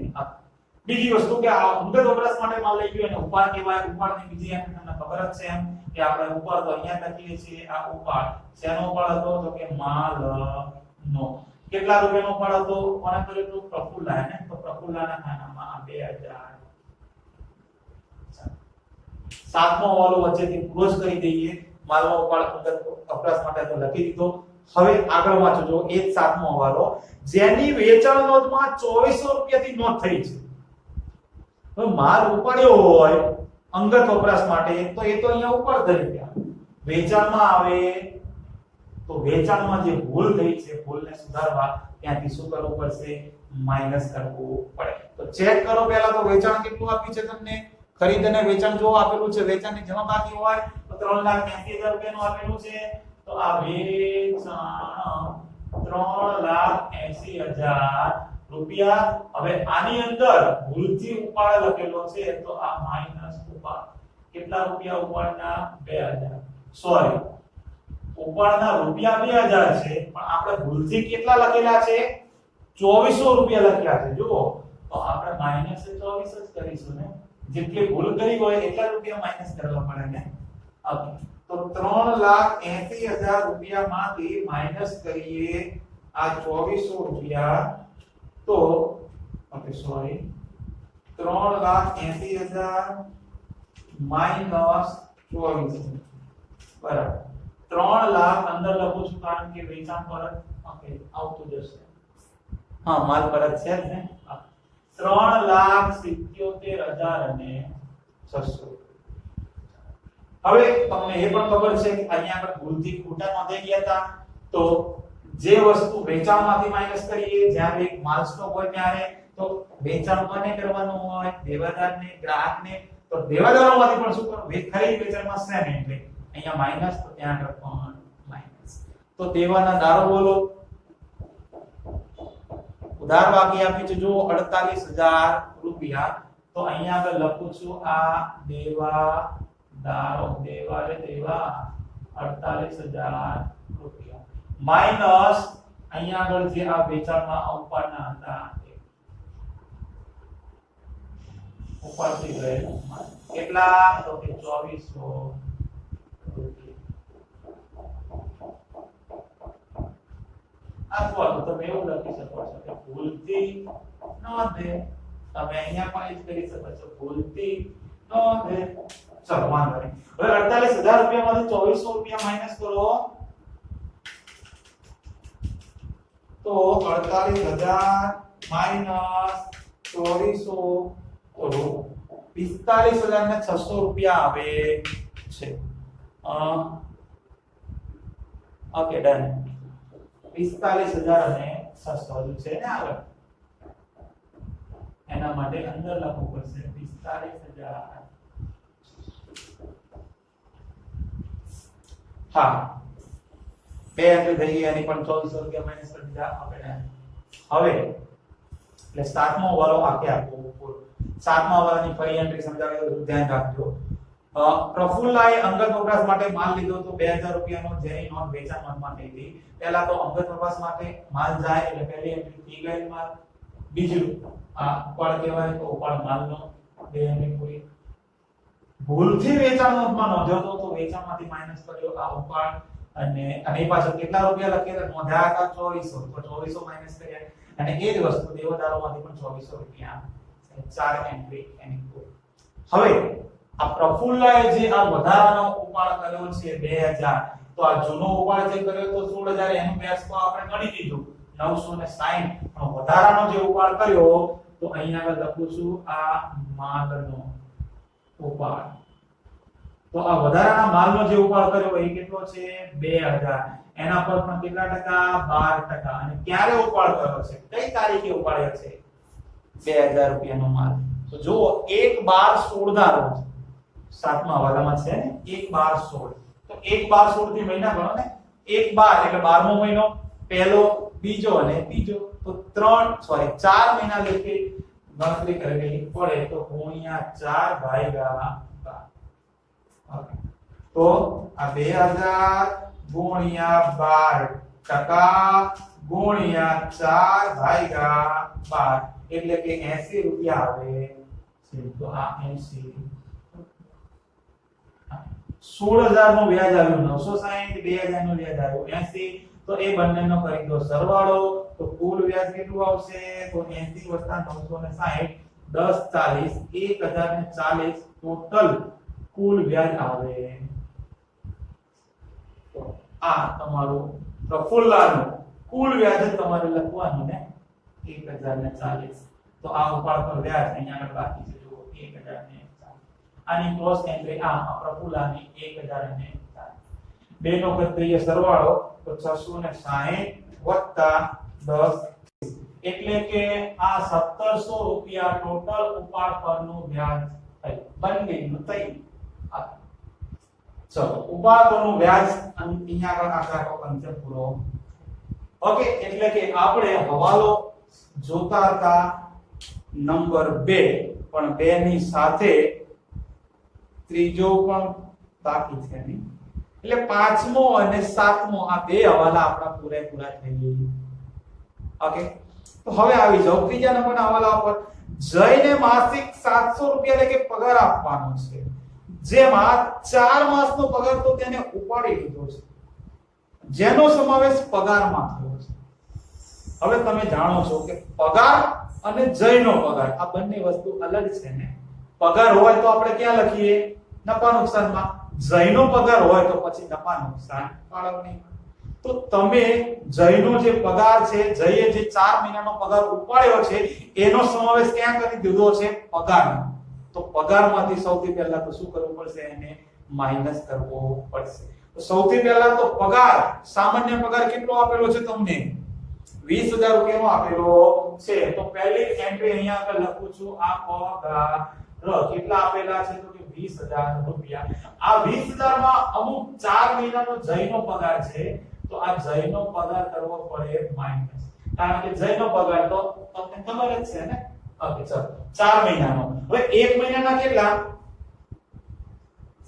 Speaker 1: બીજી વસ્તુ કે આ અંગત વપરાશ માટે માલ લઈ ગયો અને ઉપાડ કહેવાય ઉપાડની બીજી એમ તમને ખબર જ છે એમ કે આપણે ઉપાડ તો અહીંયા લખીએ છીએ આ ઉપાડ શેનો ઉપાડ હતો તો કે માલનો કેટલા રૂપિયાનો ઉપાડ હતો કોણે કર્યો તો પ્રફુલ્લા ને તો પ્રફુલ્લાના ખાનામાં આ 2000 સાતમો હવાલો વચ્ચેથી ક્લોઝ કરી દઈએ માલનો ઉપાડ અંગત વપરાશ માટે તો લખી દીધો હવે આગળ વાંચો જો એ જ સાતમો હવાલો જેની વેચાણ નોંધમાં 2400 રૂપિયાથી નોંધ થઈ છે તો માલ ઉપાડ્યો હોય અંગત વપરાશ માટે તો એ તો અહીંયા ઉપર તરીકે વેચાણમાં આવે તો વેચાણમાં જે ભૂલ થઈ છે ભૂલને સુધારવા ત્યાંથી શું કરવું પડશે માઈનસ કરવું પડે તો ચેક કરો પહેલા તો વેચાણ કેટલું આપ્યું છે તમને ખરીદ અને વેચાણ જો આપેલું છે વેચાણની જમા બાકી હોય તો 3,80,000 રૂપિયાનું આપેલું છે તો આ વેચાણ 3,80,000 રૂપિયા હવે આની અંદર ભૂલથી ઉપાડ લખેલો છે તો આ માઈનસ ઉપાડ કેટલા રૂપિયા ઉપાડના 2000 સોરી ઉપાડના રૂપિયા 2000 છે પણ આપણે ભૂલથી કેટલા લખેલા છે 2400 રૂપિયા લખ્યા છે જુઓ તો આપણે માઈનસ 24 જ કરીશું ને જેટલી ભૂલ કરી હોય એટલા રૂપિયા માઈનસ કરવા પડે ને ઓકે તો 3,80,000 રૂપિયામાંથી માઈનસ કરીએ આ 2400 રૂપિયા તો ઓકે સોરી 3,80,000 માઈનસ 24 બરાબર 3 લાખ અંદર લખું છું કારણ કે વેચાણ પરત ઓકે આવતું જશે હા માલ પરત છે ને 3,77,600 હવે તમને એ પણ ખબર છે કે અહીંયા આપણે ભૂલથી ખોટા નોંધાઈ ગયા હતા તો જે વસ્તુ વેચાણમાંથી માઈનસ કરીએ જ્યારે એક માલ સ્ટોક હોય ત્યારે તો વેચાણ કોને કરવાનું હોય દેવાદારને ગ્રાહકને તો દેવાદારોમાંથી પણ શું કરવું ખરીદ વેચાણમાં છે ને એટલે અહીંયા માઈનસ તો ત્યાં આગળ પણ માઈનસ તો દેવાના દારો બોલો ઉધાર બાકી આપ્યું છે જો 48,000 રૂપિયા તો અહીંયા આગળ લખું છું આ દેવા દારો દેવા 48,000 રૂપિયા માઈનસ અહીંયા આગળ જે આ વેચાણમાં ઉપાડના હતા ઉપાડથી ગયેલા કેટલા તો કે 2400 અથવા તો તમે એવું લખી શકો છો કે ભૂલથી નોંધે તમે અહીંયા પણ એ કરી શકો છો ભૂલથી નોંધે ચલો વાંધો નહીં હવે 48,000 રૂપિયામાંથી 2400 રૂપિયા માઈનસ કરો તો 48,000 માઈનસ 2400 તો 45,600 રૂપિયા આવે છે ઓકે ડન 45,600 છે ને આગળ એના માટે અંદર લખવું પડશે 45,000 હા બે એટલે થઈ ગયા એની પણ 2400 રૂપિયા માઈનસ કરી દીધા આપણે હવે એટલે સાતમો વાળો આખે આખો સાતમા વાળાની ફરી એન્ટ્રી સમજાવી તો ધ્યાન રાખજો પ્રફુલ્લાએ અંગત વપરાશ માટે માલ લીધો તો 2000 રૂપિયાનો જેની નોંધ વેચાણ નોંધમાં થઈ હતી પહેલા તો અંગત વપરાશ માટે માલ જાય એટલે પહેલી એન્ટ્રી થઈ ગઈ માલ બીજું આ ઉપાડ કહેવાય તો ઉપાડ માલનો બે એન્ટ્રી પૂરી ભૂલથી વેચાણ નોંધમાં નોંધ્યો તો વેચાણમાંથી માઈનસ કર્યો આ ઉપાડ અને પાછળ કેટલા રૂપિયા લખેલા નોંધ્યા હતા 2400 તો 2400 માઈનસ કર્યા અને એ જ વસ્તુ દેવદારોમાંથી પણ 2400 રૂપિયા ચાર એન્ટ્રી એની પૂરી હવે આ પ્રફુલ્લાએ જે આ વધારાનો ઉપાડ કર્યો છે 2000 તો આ જૂનો ઉપાડ જે કર્યો તો 16000 એનું વ્યાજ તો આપણે ગણી દીધું 960 પણ વધારાનો જે ઉપાડ કર્યો તો અહીંયા આગળ લખું છું આ માલનો ઉપાડ તો આ વધારાના માલનો જે ઉપાડ કર્યો એ કેટલો છે 2000 એના પર પણ કેટલા ટકા 12% અને ક્યારે ઉપાડ કર્યો છે કઈ તારીખે ઉપાડ્યો છે 2000 રૂપિયાનો માલ તો જો 1/12/16 ના રોજ સાતમા વાલામાં છે ને 1/12/16 તો 1/12/16 થી મહિના ગણો ને 1/12 એટલે 12મો મહિનો પહેલો બીજો અને ત્રીજો તો 4 મહિના લેખે ગણતરી કરેલી પડે તો ગુણ્યા 4 ભાગ્યા 12 તો આ 2000 ગુણ્યા 12% ગુણ્યા 4 ભાગ્યા 12 એટલે કે 80 રૂપિયા આવે છે તો આ 80 16000 નું વ્યાજ આવ્યું 960 2000 નું વ્યાજ આવ્યું 80 તો એ બંનેનો કરી દો સરવાળો તો કુલ વ્યાજ કેટલું આવશે તો 80 + 960 10 40 1040 ટોટલ કુલ વ્યાજ આવે તો આ તમારું પ્રફુલ્લાનું કુલ વ્યાજ તમારે લખવાનું ને 1040 તો આ ઉપાડ પર વ્યાજ અહીંયા આગળ બાકી છે જો 1040 આની ક્રોસ એન્ટ્રી આ પ્રફુલ્લાની 1040 બેનો કરીએ સરવાળો તો 660 + 10 એટલે કે આ 1700 રૂપિયા ટોટલ ઉપાડ પરનું વ્યાજ થયું બંનેનું થયું ચલો ઉપાડ પરનું વ્યાજ અહીંયા આગળ આખો કન્સેપ્ટ પૂરો ઓકે એટલે કે આપણે હવાલો જોતા હતા નંબર 2 પણ 2 ની સાથે ત્રીજો પણ બાકી છે નહીં એટલે પાંચમો અને સાતમો આ બે હવાલા આપણા પૂરેપૂરા થઈ ગયા ઓકે તો હવે આવી જાવ ત્રીજા નંબરના હવાલા પર જયને માસિક 700 રૂપિયા એટલે કે પગાર આપવાનો છે જેમાં 4 માસનો પગાર તો તેને ઉપાડી લીધો છે જેનો સમાવેશ પગારમાં થયો છે હવે તમે જાણો છો કે પગાર અને જયનો પગાર આ બંને વસ્તુ અલગ છે ને પગાર હોય તો આપણે ક્યાં લખીએ નફા નુકસાનમાં જયનો પગાર હોય તો પછી નફા નુકસાન ફાળવણી તો તમે જયનો જે પગાર છે જયે જે 4 મહિનાનો પગાર ઉપાડ્યો છે એનો સમાવેશ ક્યાં કરી દીધો છે પગારમાં તો પગારમાંથી સૌથી પહેલા તો શું કરવું પડશે એને માઈનસ કરવો પડશે તો સૌથી પહેલા તો પગાર સામાન્ય પગાર કેટલો આપેલો છે તમને 20000 રૂપિયાનો આપેલો છે તો પહેલી એન્ટ્રી અહીંયા આગળ લખું છું આ પગાર કેટલા આપેલા છે તો કે 20000 રૂપિયા આ 20000 માં અમુક 4 મહિનાનો જયનો પગાર છે તો આ જયનો પગાર કરવો પડે માઈનસ કારણ કે જયનો પગાર તો તમને ખબર જ છે ને ઓકે ચલો 4 મહિનાનો હવે 1 મહિનાના કેટલા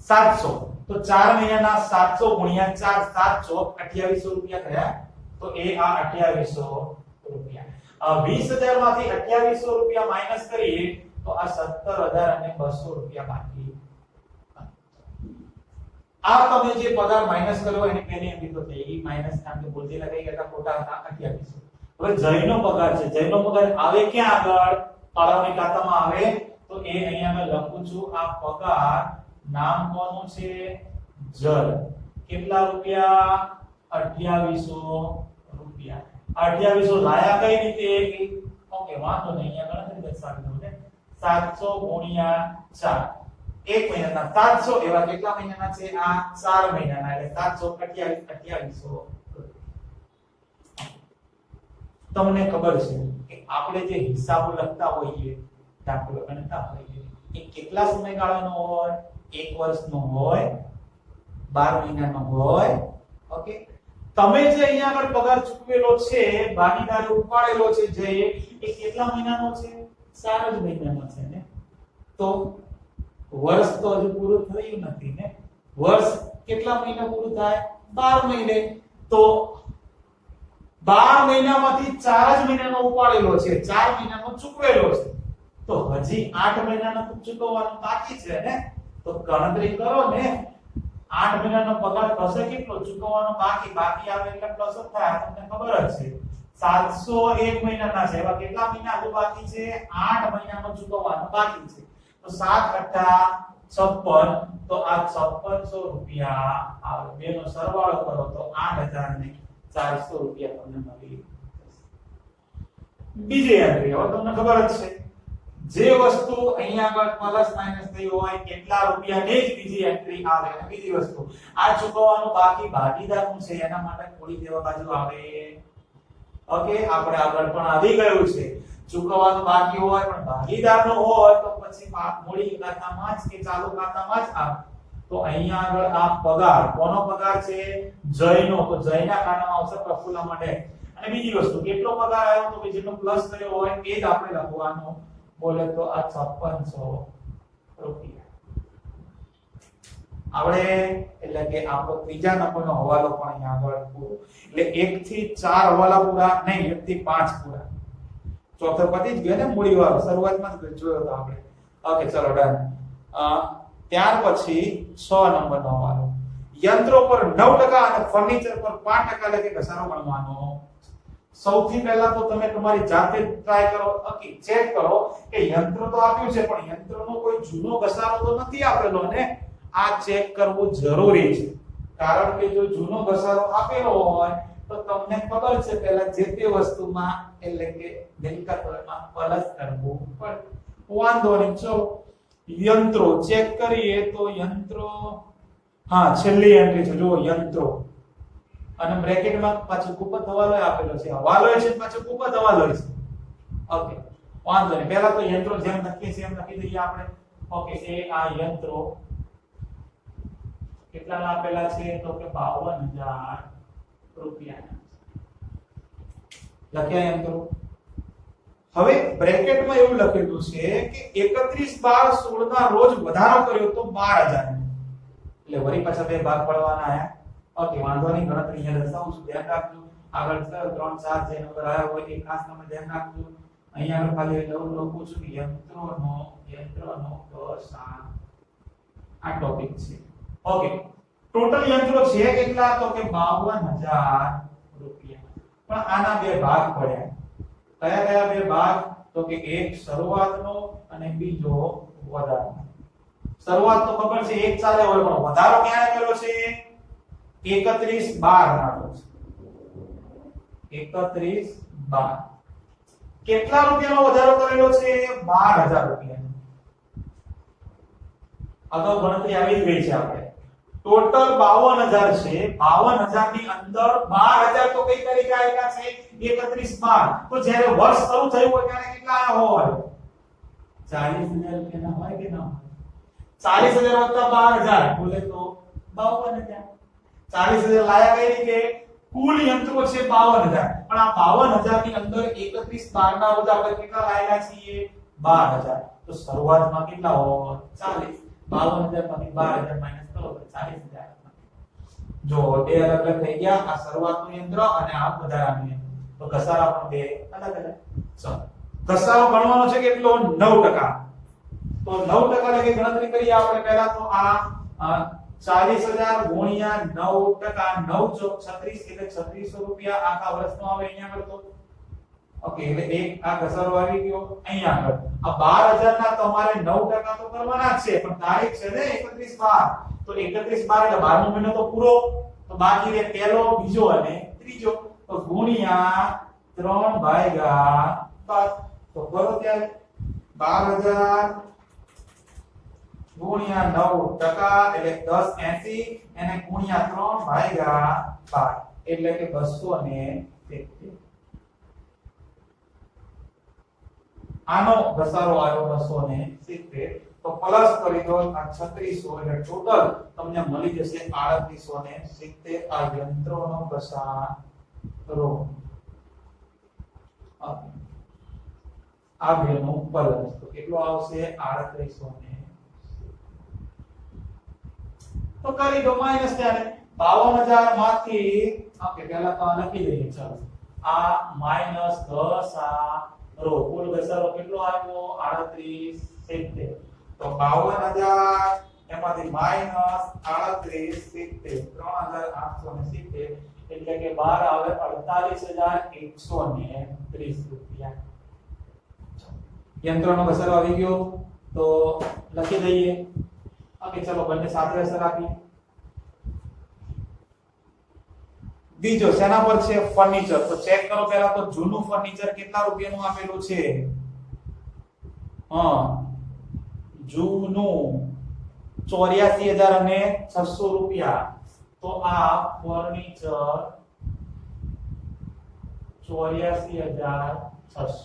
Speaker 1: 700 તો 4 મહિનાના 700 ગુણ્યા 4 700 2800 રૂપિયા થયા તો એ આ 2800 રૂપિયા 20000 માંથી 2800 રૂપિયા માઈનસ કરીએ તો આ 17200 રૂપિયા બાકી આ તમે જે પગાર માઈનસ કર્યો એની પેલી એમડી તો થઈ ગઈ માઈનસ કારણ કે બોલતી લગાઈ ગયા ખોટા હતા 2800 હવે જયનો પગાર છે જયનો પગાર આવે ક્યાં આગળ ફાળવણી ખાતામાં આવે તો એ અહીંયા મેં લખું છું આ પગાર નામ કોનું છે જલ કેટલા રૂપિયા 2800 રૂપિયા 2800 લાયા કઈ રીતે ઓકે વાંધો નહીં અહીંયા ગણતરી દર્શાવી દઉં ને 700 ગુણ્યા 4 એક મહિનાના 700 એવા કેટલા મહિનાના છે આ 4 મહિનાના એટલે 728 તમને ખબર છે કે આપણે જે હિસાબો લખતા હોઈએ દાખલો ગણતા હોઈએ એ કેટલા સમયગાળાનો હોય 1 વર્ષનો હોય 12 મહિનાનો હોય ઓકે તમે જે અહીંયા આગળ પગાર ચૂકવેલો છે ભાગીદારે ઉપાડેલો છે જે એ કેટલા મહિનાનો છે 4 જ મહિનાનો છે ને તો વર્ષ તો હજુ પૂરું થયું નથી ને વર્ષ કેટલા મહિના પૂરું થાય 12 મહિને તો 12 મહિનામાંથી 4 જ મહિનાનો ઉપાડેલો છે 4 મહિનાનો ચૂકવેલો છે તો હજી 8 મહિનાનો ચૂકવવાનો બાકી છે ને તો ગણતરી કરો ને 8 મહિનાનો પગાર થશે કેટલો ચૂકવવાનો બાકી આવે એટલે પ્લસ જ થાય તમને ખબર જ છે 700 એક મહિનાના છે એવા કેટલા મહિના હજુ બાકી છે 8 મહિનાનો ચૂકવવાનો બાકી છે તો 7 * 56 તો આ 5600 રૂપિયા આવે બેનો સરવાળો કરો તો 8400 રૂપિયા તમને મળી બીજી એન્ટ્રી હવે તમને ખબર જ છે જે વસ્તુ અહીંયા આગળ પ્લસ માઈનસ થઈ હોય કેટલા રૂપિયાની જ બીજી એન્ટ્રી આવે અને બીજી વસ્તુ આ ચૂકવવાનું બાકી ભાગીદારનું છે એના માટે થોડી દેવા બાજુ આવે ઓકે આપણે આગળ પણ આવી ગયું છે ચૂકવવાનું બાકી હોય પણ ભાગીદારનો હોય તો પછી મૂડી ખાતામાં જ કે ચાલુ ખાતામાં જ આવે તો અહીંયા આગળ આ પગાર કોનો પગાર છે જયનો તો જયના ખાતામાં આવશે પ્રફુલ્લ માટે અને બીજી વસ્તુ કેટલો પગાર આવ્યો તો કે જેનો પ્લસ કર્યો હોય એ જ આપણે લખવાનો બોલે તો આ 5600 રૂપિયા આપણે એટલે કે આપણો ત્રીજા નંબરનો હવાલો પણ અહીંયા આગળ પૂરો એટલે 1 થી 4 હવાલા પૂરા નહીં 1 થી 5 પૂરા ચોથો પતિ જ ગયો ને મૂડી વાળો શરૂઆતમાં જ જોયો તો આપણે ઓકે ચલો ડન ત્યાર પછી 6 નંબરનો હવાલો યંત્રો પર 9% અને ફર્નિચર પર 5% એટલે ઘસારો ગણવાનો સૌથી પહેલા તો તમે તમારી જાતે ટ્રાય કરો ઓકે ચેક કરો કે યંત્ર તો આપ્યું છે પણ યંત્રનો કોઈ જૂનો ઘસારો તો નથી આપેલો ને આ ચેક કરવું જરૂરી છે કારણ કે જો જૂનો ઘસારો આપેલો હોય તો તમને ખબર છે પહેલા જે તે વસ્તુમાં એટલે કે મિલકતોમાં પ્લસ કરવું પડે વાંધો નહીં ચલો યંત્રો ચેક કરીએ તો યંત્રો હા છેલ્લી એન્ટ્રી છે જુઓ યંત્રો અને બ્રેકેટમાં પાછું કુપત હવાલો આપેલો છે હવાલો છે પાછું કુપત હવાલો છે ઓકે વાંધો નહીં, પહેલા તો યંત્રો જેમ લખીએ છીએ એમ લખી દઈએ આપણે. ઓકે એ આ યંત્રો કેટલાના આપેલા છે તો કે 52,000 રૂપિયાના લખ્યા યંત્રો. હવે બ્રેકેટમાં એવું લખેલું છે કે 31/12/16 ના રોજ વધારો કર્યો તો 12,000, એટલે વળી પાછા બે ભાગ પાડવાના આયા. ઓકે વાંધો નહીં, ગણતરી અહીંયા દર્શાવું છું, ધ્યાન રાખજો. આગળ 3 4 જે નંબર આવ્યો હોય એ ખાસ તમે ધ્યાન રાખજો. અહીંયા આગળ ખાલી લખું છું કે યંત્રનો ગસા આ ટોપિક છે. ઓકે ટોટલ યંત્રો છે કેટલા તો કે 52,000 રૂપિયા. પણ આના બે ભાગ પડ્યા. કયા કયા બે ભાગ તો કે એક શરૂઆતનો અને બીજો વધારાનો. શરૂઆત તો ખબર છે એક ચાલે હોય, પણ વધારો ક્યારે કર્યો છે 31/12 ના રોજ. 31/12 કેટલા રૂપિયાનો વધારો કરેલો છે 12,000 રૂપિયા. અગાઉ ગણતરી આવી જ ગઈ છે આપણે. ટોટલ 52,000 છે. 52,000 ની અંદર 12,000 તો કઈ તરીકે આવેલા છે 31/12. તો જ્યારે વર્ષ શરૂ થયું હોય ત્યારે કેટલા હોય 40,000 રૂપિયાના હોય કે ના હોય? 40,000 વત્તા 12,000 બોલે તો 52,000. 40,000 લાયા કઈ રીતે? કુલ યંત્રો છે 52,000, પણ આ 52,000 ની અંદર 31/12 ના રોજ આપણે કેટલા લાયેલા છીએ 12,000. તો શરૂઆતમાં કેટલા હોય 40. 52,000 માંથી 12,000 માઈનસ કરો તો 40,000. જો બે અલગ અલગ થઈ ગયા, આ શરૂઆતનું યંત્ર અને આ વધારાનું યંત્ર. તો ઘસારા પણ બે અલગ અલગ. ચલો ઘસારો ગણવાનો છે કેટલો 9%. તો 9% લખી ગણતરી કરીએ આપણે. પહેલા તો આ 40,000 ગુણ્યા 9%, 9 ચોક 36 એટલે 3600 રૂપિયા આખા વર્ષનો આવે અહીંયા આગળ. તો ઓકે એટલે એક આ ઘસારો આવી ગયો અહીંયા આગળ. આ 12,000 ના તમારે 9% તો કરવાના જ છે, પણ તારીખ છે ને 31/12. તો 31/12 એટલે 12મો મહિનો તો પૂરો. તો બાકી રહે પહેલો, બીજો અને ત્રીજો. તો ગુણ્યા 3/12. તો કરો ત્યારે 12,000 ગુણ્યા 9% એટલે 1080 અને ગુણ્યા 3/12 એટલે કે 270. આનો ઘસારો આવ્યો 270. તો પ્લસ કરી દો આ 3600 એટલે ટોટલ તમને મળી જશે 3870. આ યંત્રોનો ઘસારો આ બેનો પ્લસ તો કેટલો આવશે 3800. તો કરી દો માઈનસ ત્યારે 52,000 માંથી ઓકે પહેલા તો આ લખી દઈએ. ચાલો આ માઈનસ ઘસારો, કુલ ઘસારો કેટલો આવ્યો 3870. તો 52,000 એમાંથી માઈનસ 3870 3,870 એટલે કે 12 આવે 48,130 રૂપિયા. યંત્રનો ઘસારો આવી ગયો તો લખી દઈએ. ઓકે ચલો બંને સાથે અસર આપીએ. બીજો શેના પર છે ફર્નિચર. તો ચેક કરો પહેલા તો જૂનું ફર્નિચર કેટલા રૂપિયાનું આપેલું છે. જૂનું 84,600 રૂપિયા. તો આ ફર્નિચર 84,600.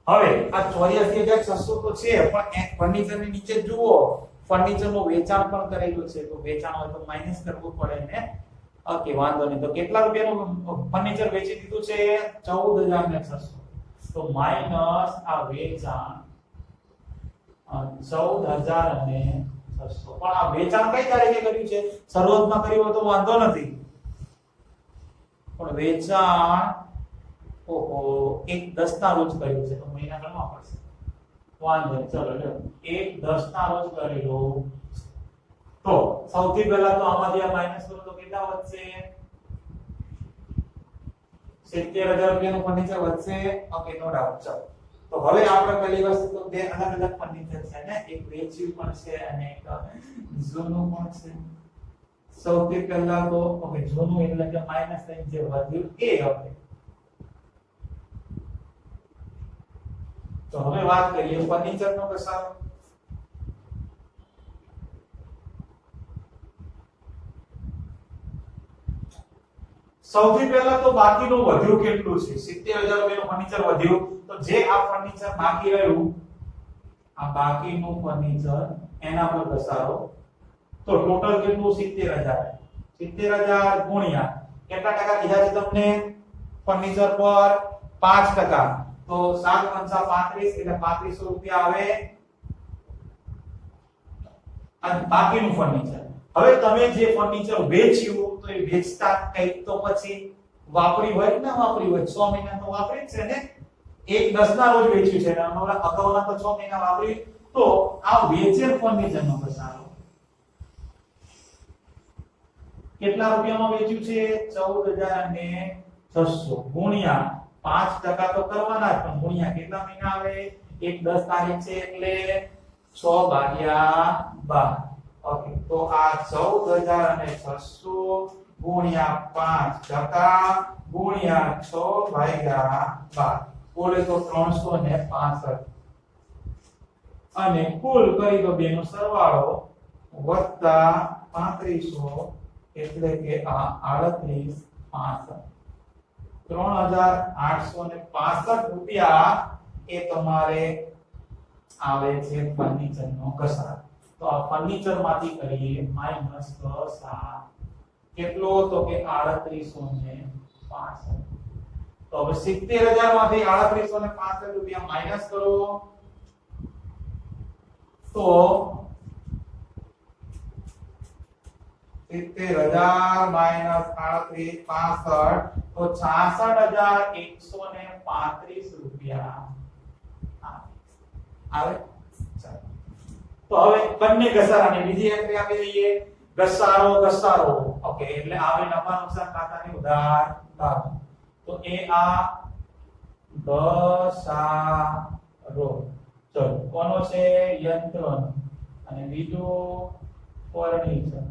Speaker 1: હવે આ 84,600 તો છે, પણ ફર્નિચર ની નીચે જુઓ ફર્નિચર નું વેચાણ પણ કરેલું છે. તો વેચાણ હોય તો માઈનસ કરવું પડે ને. ઓકે વાંધો નહીં. તો કેટલા રૂપિયાનું ફર્નિચર વેચી દીધું છે 14,600. તો માઈનસ આ વેચાણ 14,600. પણ આ વેચાણ કઈ તારીખે કર્યું છે? શરૂઆતમાં કર્યું હોય તો વાંધો નથી, પણ વેચાણ ઓહો 1/10 ના રોજ કર્યું છે તો મહિના ગણવા પડશે. વાંધો નહીં, ચલો લ્યો 1/10 ના રોજ કરેલું. તો સૌથી પહેલા તો આમાંથી આ માઈનસ કરો તો કેટલા વધશે 70,000 રૂપિયાનું ફર્નિચર વધશે. Okay no doubt. ચલો તો હવે આપણે પહેલી વસ્તુ તો બે અલગ અલગ ફર્નિચર છે ને, એક વેચ્યું પણ છે અને એક જૂનું પણ છે. સૌથી પહેલા તો ઓકે જૂનું એટલે કે માઈનસ જે વધ્યું એ. ઓકે તો હવે વાત કરીએ ફર્નિચરનો ઘસારો. સૌથી પહેલા તો બાકીનું વધ્યું કેટલું છે 70000 રૂપિયાનું ફર્નિચર વધ્યું તો જે આ ફર્નિચર બાકી રહ્યું આ બાકીનું ફર્નિચર એના પર ઘસારો તો ટોટલ કેટલું 70000 70000 ગુણ્યા કેટલા ટકા કીધા છે તમને ફર્નિચર પર 5% તો 7 પંચા 35 એટલે 3500 રૂપિયા આવે અને બાકીનું ફર્નિચર હવે તમે જે ફર્નિચર વેચ્યું તો એ વેચતા કઈક તો પછી વાપરી હોય કે ના વાપરી હોય 6 મહિના તો વાપરી જ છે ને એક 10 ના રોજ વેચ્યું છે અને અગાઉના તો 6 મહિના વાપરી તો આ વેચેલ ફર્નિચરનો ઘસારો કેટલા રૂપિયામાં વેચ્યું છે 14600 ગુણ્યા 5% તો કરવાના જ પણ ગુણ્યા કેટલા મહિના આવે એક 10 તારીખ છે એટલે 6 ભાગ્યા 12 ઓકે તો આ 14600 ગુણ્યા 5% ગુણ્યા 6 ભાગ્યા 12 બોલે તો 365 અને કુલ કરી દો બેનો સરવાળો વત્તા 3500 એટલે કે આ 3865 3865 રૂપિયા એ તમારે આવે છે ફર્નિચરનો ઘસારો તો આ ફર્નિચર માંથી કરીએ -10 કેટલો તો કે 3865 તો હવે 70000 માંથી 3865 રૂપિયા માઈનસ કરો તો 70000 માઈનસ 3865 તો 66135 રૂપિયા આવે તો હવે બંને ઘસારાની બીજી એન્ટ્રી આપી દઈએ ઘસારો ઓકે એટલે આવે નફા નુકસાન ખાતાની ઉધાર બાજુ તો એ આ ઘસારો ચલો કોનો છે યંત્રનો અને બીજું ફર્નિચર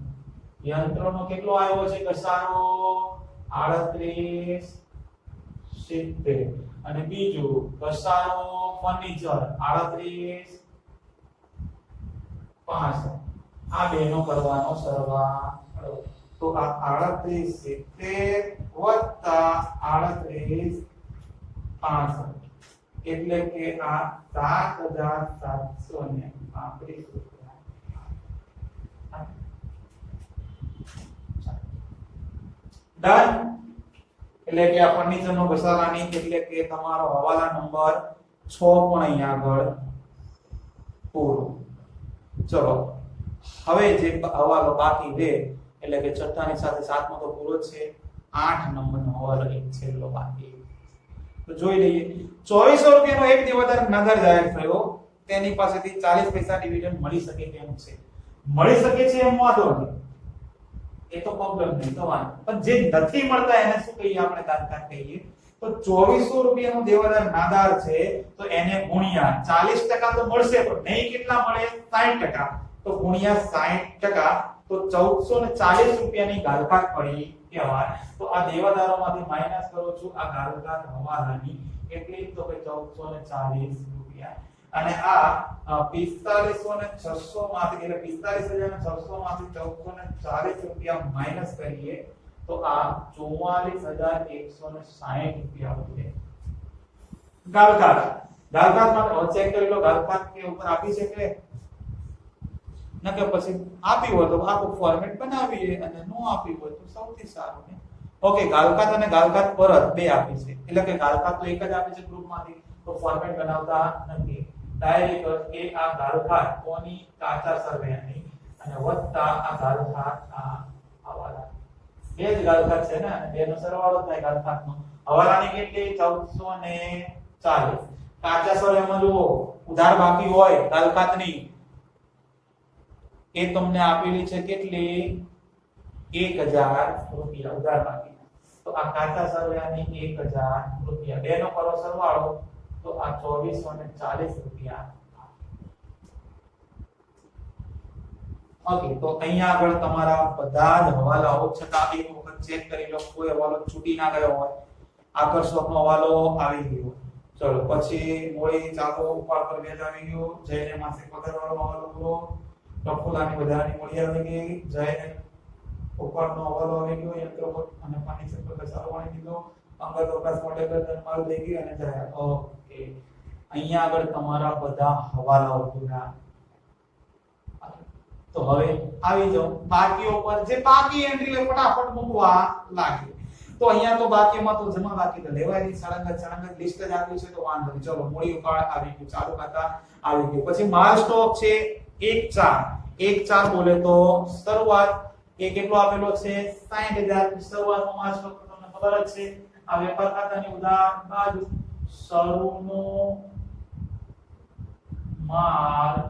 Speaker 1: યંત્રનો કેટલો આવ્યો છે ઘસારો 3870 અને બીજું ઘસારો ફર્નિચર 3865 આ બેનો કરવાનો સરવાળો તો આ 3870 વત્તા 3865 એટલે કે આ 7735 રૂપિયા ડન એટલે કે આ ફર્નિચરનો ઘસારાની એટલે કે તમારો હવાલા નંબર 6 પણ અહીં આગળ પૂરો ચલો હવે જે હવાલો બાકી રહે એટલે કે છઠ્ઠાની સાથે સાતમો તો પૂરો જ છે 8 નંબરનો હવાલો એક છેલ્લો બાકી તો જોઈ લઈએ 2400 રૂપિયાનો એક દેવાદાર નગર જાહેર થયો તેની પાસેથી 40 પૈસા ડિવિડન્ડ મળી શકે તેમ છે મળી શકે છે એમ વાંધો નહીં એ તો પ્રોબ્લેમ નહીં તો વાંધો પણ જે નથી મળતા એને શું કહીએ આપણે દાખલા કહીએ તો 2400 રૂપિયાનો દેવાદાર નાદાર છે તો એને ગુણ્યા 40% તો મળશે પણ નહીં કેટલા મળે 60% તો ગુણ્યા 60% તો 1440 રૂપિયાની ગાલકાત પડી કહેવાય તો આ દેવાદારોમાંથી માઈનસ કરું છું આ ગાલકાત હવાલાની એટલી તો કે 1440 રૂપિયા અને આ 45,600 માંથી એટલે 45,600 માંથી 1440 રૂપિયા માઈનસ કરીએ તો આ 44,160 રૂપિયા વધે ગાલકાત માટે ચેક કરી લો ગાલકાત કે ઉપર આપી છે કે નકર પછી આપી હોય તો આખું ફોર્મેટ બનાવીએ અને નો આપી હોય તો સૌથી સારું ને ઓકે ગાલકાત અને ગાલકાત પરત બે આપી છે એટલે કે ગાલકાત તો એક જ આપી છે ગ્રુપમાંથી તો ફોર્મેટ બનાવતા નથી ડાયરેક્ટ એ આ ગાલકાત કોની કાચા સર્વેની અને વત્તા આ ગાલકાત આ હવાલા બે જ ગાલકાત છે ને અને બેનો સરવાળો થાય ગાલકાતનો હવાલાની કેટલી 1440 કાચા સર્વેમાં જુઓ ઉધાર બાકી હોય ગાલકાતની એ તમને આપેલી છે કેટલી 1000 રૂપિયા ઉધાર બાકી તો આ કાચા સર્વેની 1000 રૂપિયા બેનો કરો સરવાળો તો આ 2440 રૂપિયા ઓકે તો અહીંયા આગળ તમારા બધા જ હવાલાઓ છતાં એક વખત ચેક કરી લો કોઈ હવાલો છૂટી ના ગયો હોય આકર્ષકનો હવાલો આવી ગયો ચલો પછી મોળી ચાલો ઉપાડ પર વેજ આવી ગયો જયને માસે પગારવાળો હવાલો પૂરો પ્રફુલાની વધારાની મોળી આવી ગઈ જયને ઉપરનો હવાલો આવી ગયો યંત્ર પર અને ફર્નિચર પર ઘસારો પાણી દીધો અંગત વપરાશ માટે ધનમાલ થઈ ગઈ અને જાહેર ઓકે અહીંયા આગળ તમારા બધા હવાલાઓ પૂરા તો હવે આવી જાઓ બાકીઓ પર જે બાકી એન્ટ્રી લે ફટાફટ મૂકવા લાગે તો અહીંયા તો બાકીમાં તો જમા બાકી તો લેવાય નહીં સળંગ લિસ્ટ જ આપ્યું છે તો વાંધો નહીં ચલો મૂડી ઉપાડ આવી ગયું ચાલુ ખાતા આવી ગયું પછી માલ સ્ટોક છે 1.4 બોલે તો શરૂઆત એ કેટલો આપેલો છે 60000 શરૂઆતનો માલ સ્ટોક તમને ખબર જ છે આ વેપાર ખાતાની ઉધાર બાજુ શરૂનો માલ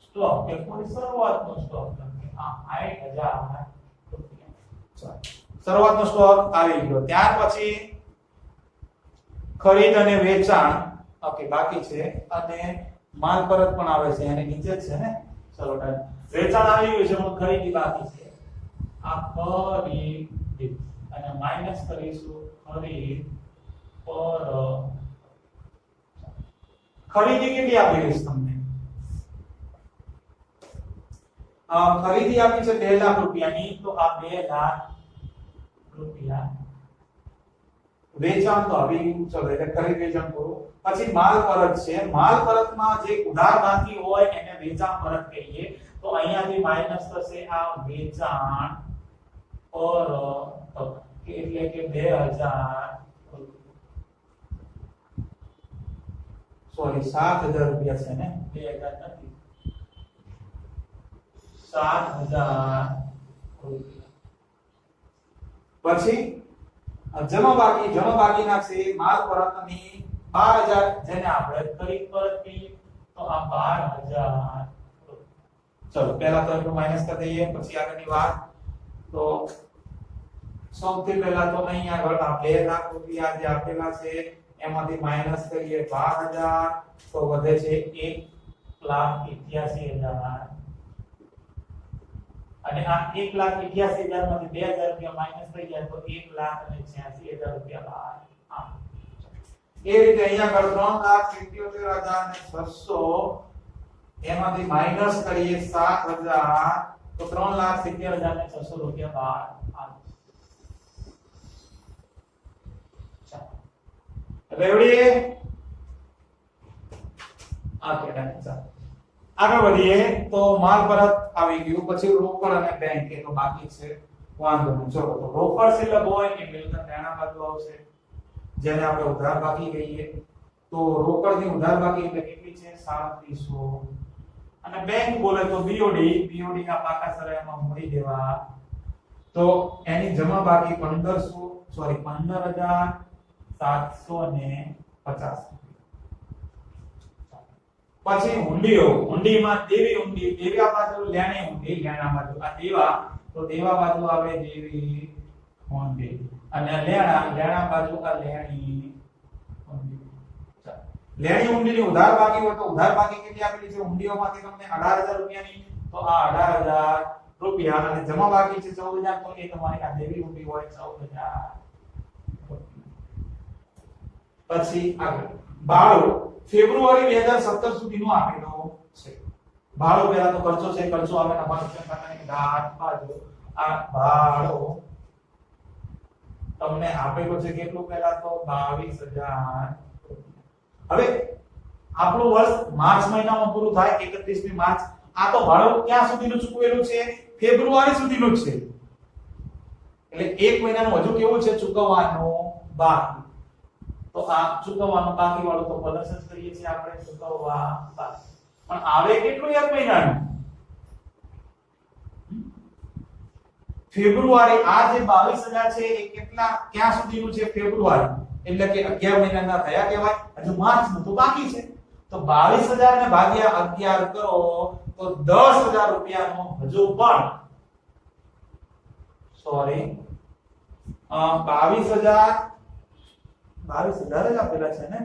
Speaker 1: સ્ટોક કે કોઈ શરૂઆતનો સ્ટોક તમને આ 60000 રૂપિયા શરૂઆતનો સ્ટોક આવી ગયો ત્યાર પછી ખરીદ અને વેચાણ ઓકે બાકી છે અને માલ પરત પણ આવે છે અને નીચે જ છે ને ચલો ડન વેચાણ આવી ગયું છે પણ ખરીદી બાકી છે આ ખરીદી અને માઈનસ કરીશું ખરીદ પર ખરીદી કેટલી આપી છે તમને ખરીદી આપી છે 2 લાખ રૂપિયાની તો આ 2 લાખ રૂપિયા વેચાણ તો આવી ચલો એટલે ખરીદ વેચાણ કરો પછી માલ પરત છે માલ પરતમાં જે ઉધાર બાકી હોય એને વેચાણ પરત કહીએ તો અહીંયાથી માઈનસ થશે આ વેચાણ પરત એટલે કે 2000 સોરી 7000 રૂપિયા છે ને 2000 નથી 7000 રૂપિયા પછી જમા બાકીના છે માલ પરતની 12000 જેને આપણે ખરીદ પરત કહીએ તો આ 12000 ચલો પહેલા તો એટલું માઈનસ કરી દઈએ પછી આગળની વાત તો સૌથી પહેલા તો અહીં આગળ આ 2 લાખ રૂપિયા જે આપેલા છે એમાંથી માઈનસ કરીએ 12000 તો વધે છે 1,81,000 અને આ 1,81,000 માંથી 2000 રૂપિયા માઈનસ થઈ જાય તો 1,86,000 રૂપિયા બહાર આવે એ રીતે અહીંયા આગળ 3,77,600 એમાંથી માઈનસ કરીએ 7,000 તો 3,70,600 રૂપિયા બહાર આવે રેવડી ઓકે ડન ચાલો આગળ વધીએ તો માલ પરત આવી ગયું પછી રોકડ અને બેંક એ તો બાકી છે વાંધો નહીં ચલો તો રોકડ સિલક હોય એ મિલકત નાણા બાજુ આવશે જેને આપણે ઉધાર બાકી કહીએ તો રોકડની ઉધાર બાકી એટલે કેટલી છે 3700 અને બેંક બોલે તો બીઓડી ના પાકા સરાયમાં મૂડી દેવા તો એની જમા બાકી 15,750 પછી હુંડીમાં દેવી બાજુ લેણી હુંડી લેણા બાજુ આ દેવા તો દેવા બાજુ આવે દેવી હુંડી અને લેણા બાજુ આ લેણી હુંડી લેણી હુંડીની ઉધાર બાકી હોય તો ઉધાર બાકી કેટલી આપેલી છે હુંડીઓમાંથી તમને 18000 રૂપિયાની તો આ 18000 રૂપિયા અને જમા બાકી છે 14000 તો એ તમારી આ દેવી હુંડી હોય 14000 પછી આગળ ભાડું ફેબ્રુઆરી 2017 સુધીનો આપેલો છે ભાડો પહેલા તો ખર્ચો છે ખર્ચો આવે નફા નુકસાન ખાતાની ઘાટ બાજુ આ ભાડો તમને આપેલો છે કેટલું પહેલા તો 22000 હવે આપણું વર્ષ માર્ચ મહિનામાં પૂરું થાય 31મી માર્ચ આ તો ભાડો ક્યાં સુધીનું ચૂકવેલું છે ફેબ્રુઆરી સુધીનું છે એટલે એક મહિનાનું હજુ કેવું છે ચૂકવવાનું બાકી તો આ ચૂકવવાનું બાકી વાળું તો પ્રદર્શન કરીએ છીએ આપણે ચૂકવવા બાકી પણ આવે કેટલું એક મહિનાનું ફેબ્રુઆરી આ જે 22000 છે એ કેટલા ક્યાં સુધીનું છે ફેબ્રુઆરી એટલે કે 11 મહિનાના થયા કહેવાય હજુ માર્ચ નું તો બાકી છે તો 22000 ને ભાગ્યા 11 કરો તો 10000 રૂપિયાનો હજુ પણ સોરી 22000 જ આપેલા છે ને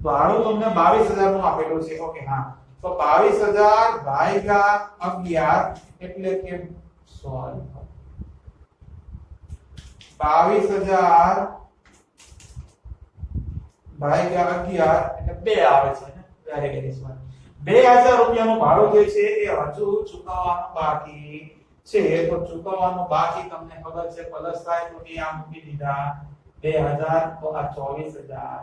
Speaker 1: ભાડું તમને 22000 નું આપેલું છે ઓકે હા તો 22000 ભાગ્યા 11 એટલે કે સોરી 22000 ભાગ્યા 11 એટલે 2 આવે છે ને વેરી વેરી સ્માર્ટ 2000 રૂપિયાનું ભાડું જે છે એ હજુ ચૂકવવાનું બાકી છે તો ચૂકવવાનું બાકી તમને ખબર છે પ્લસ થાય તો એ આ મૂકી દીધા 2000 તો આ 24000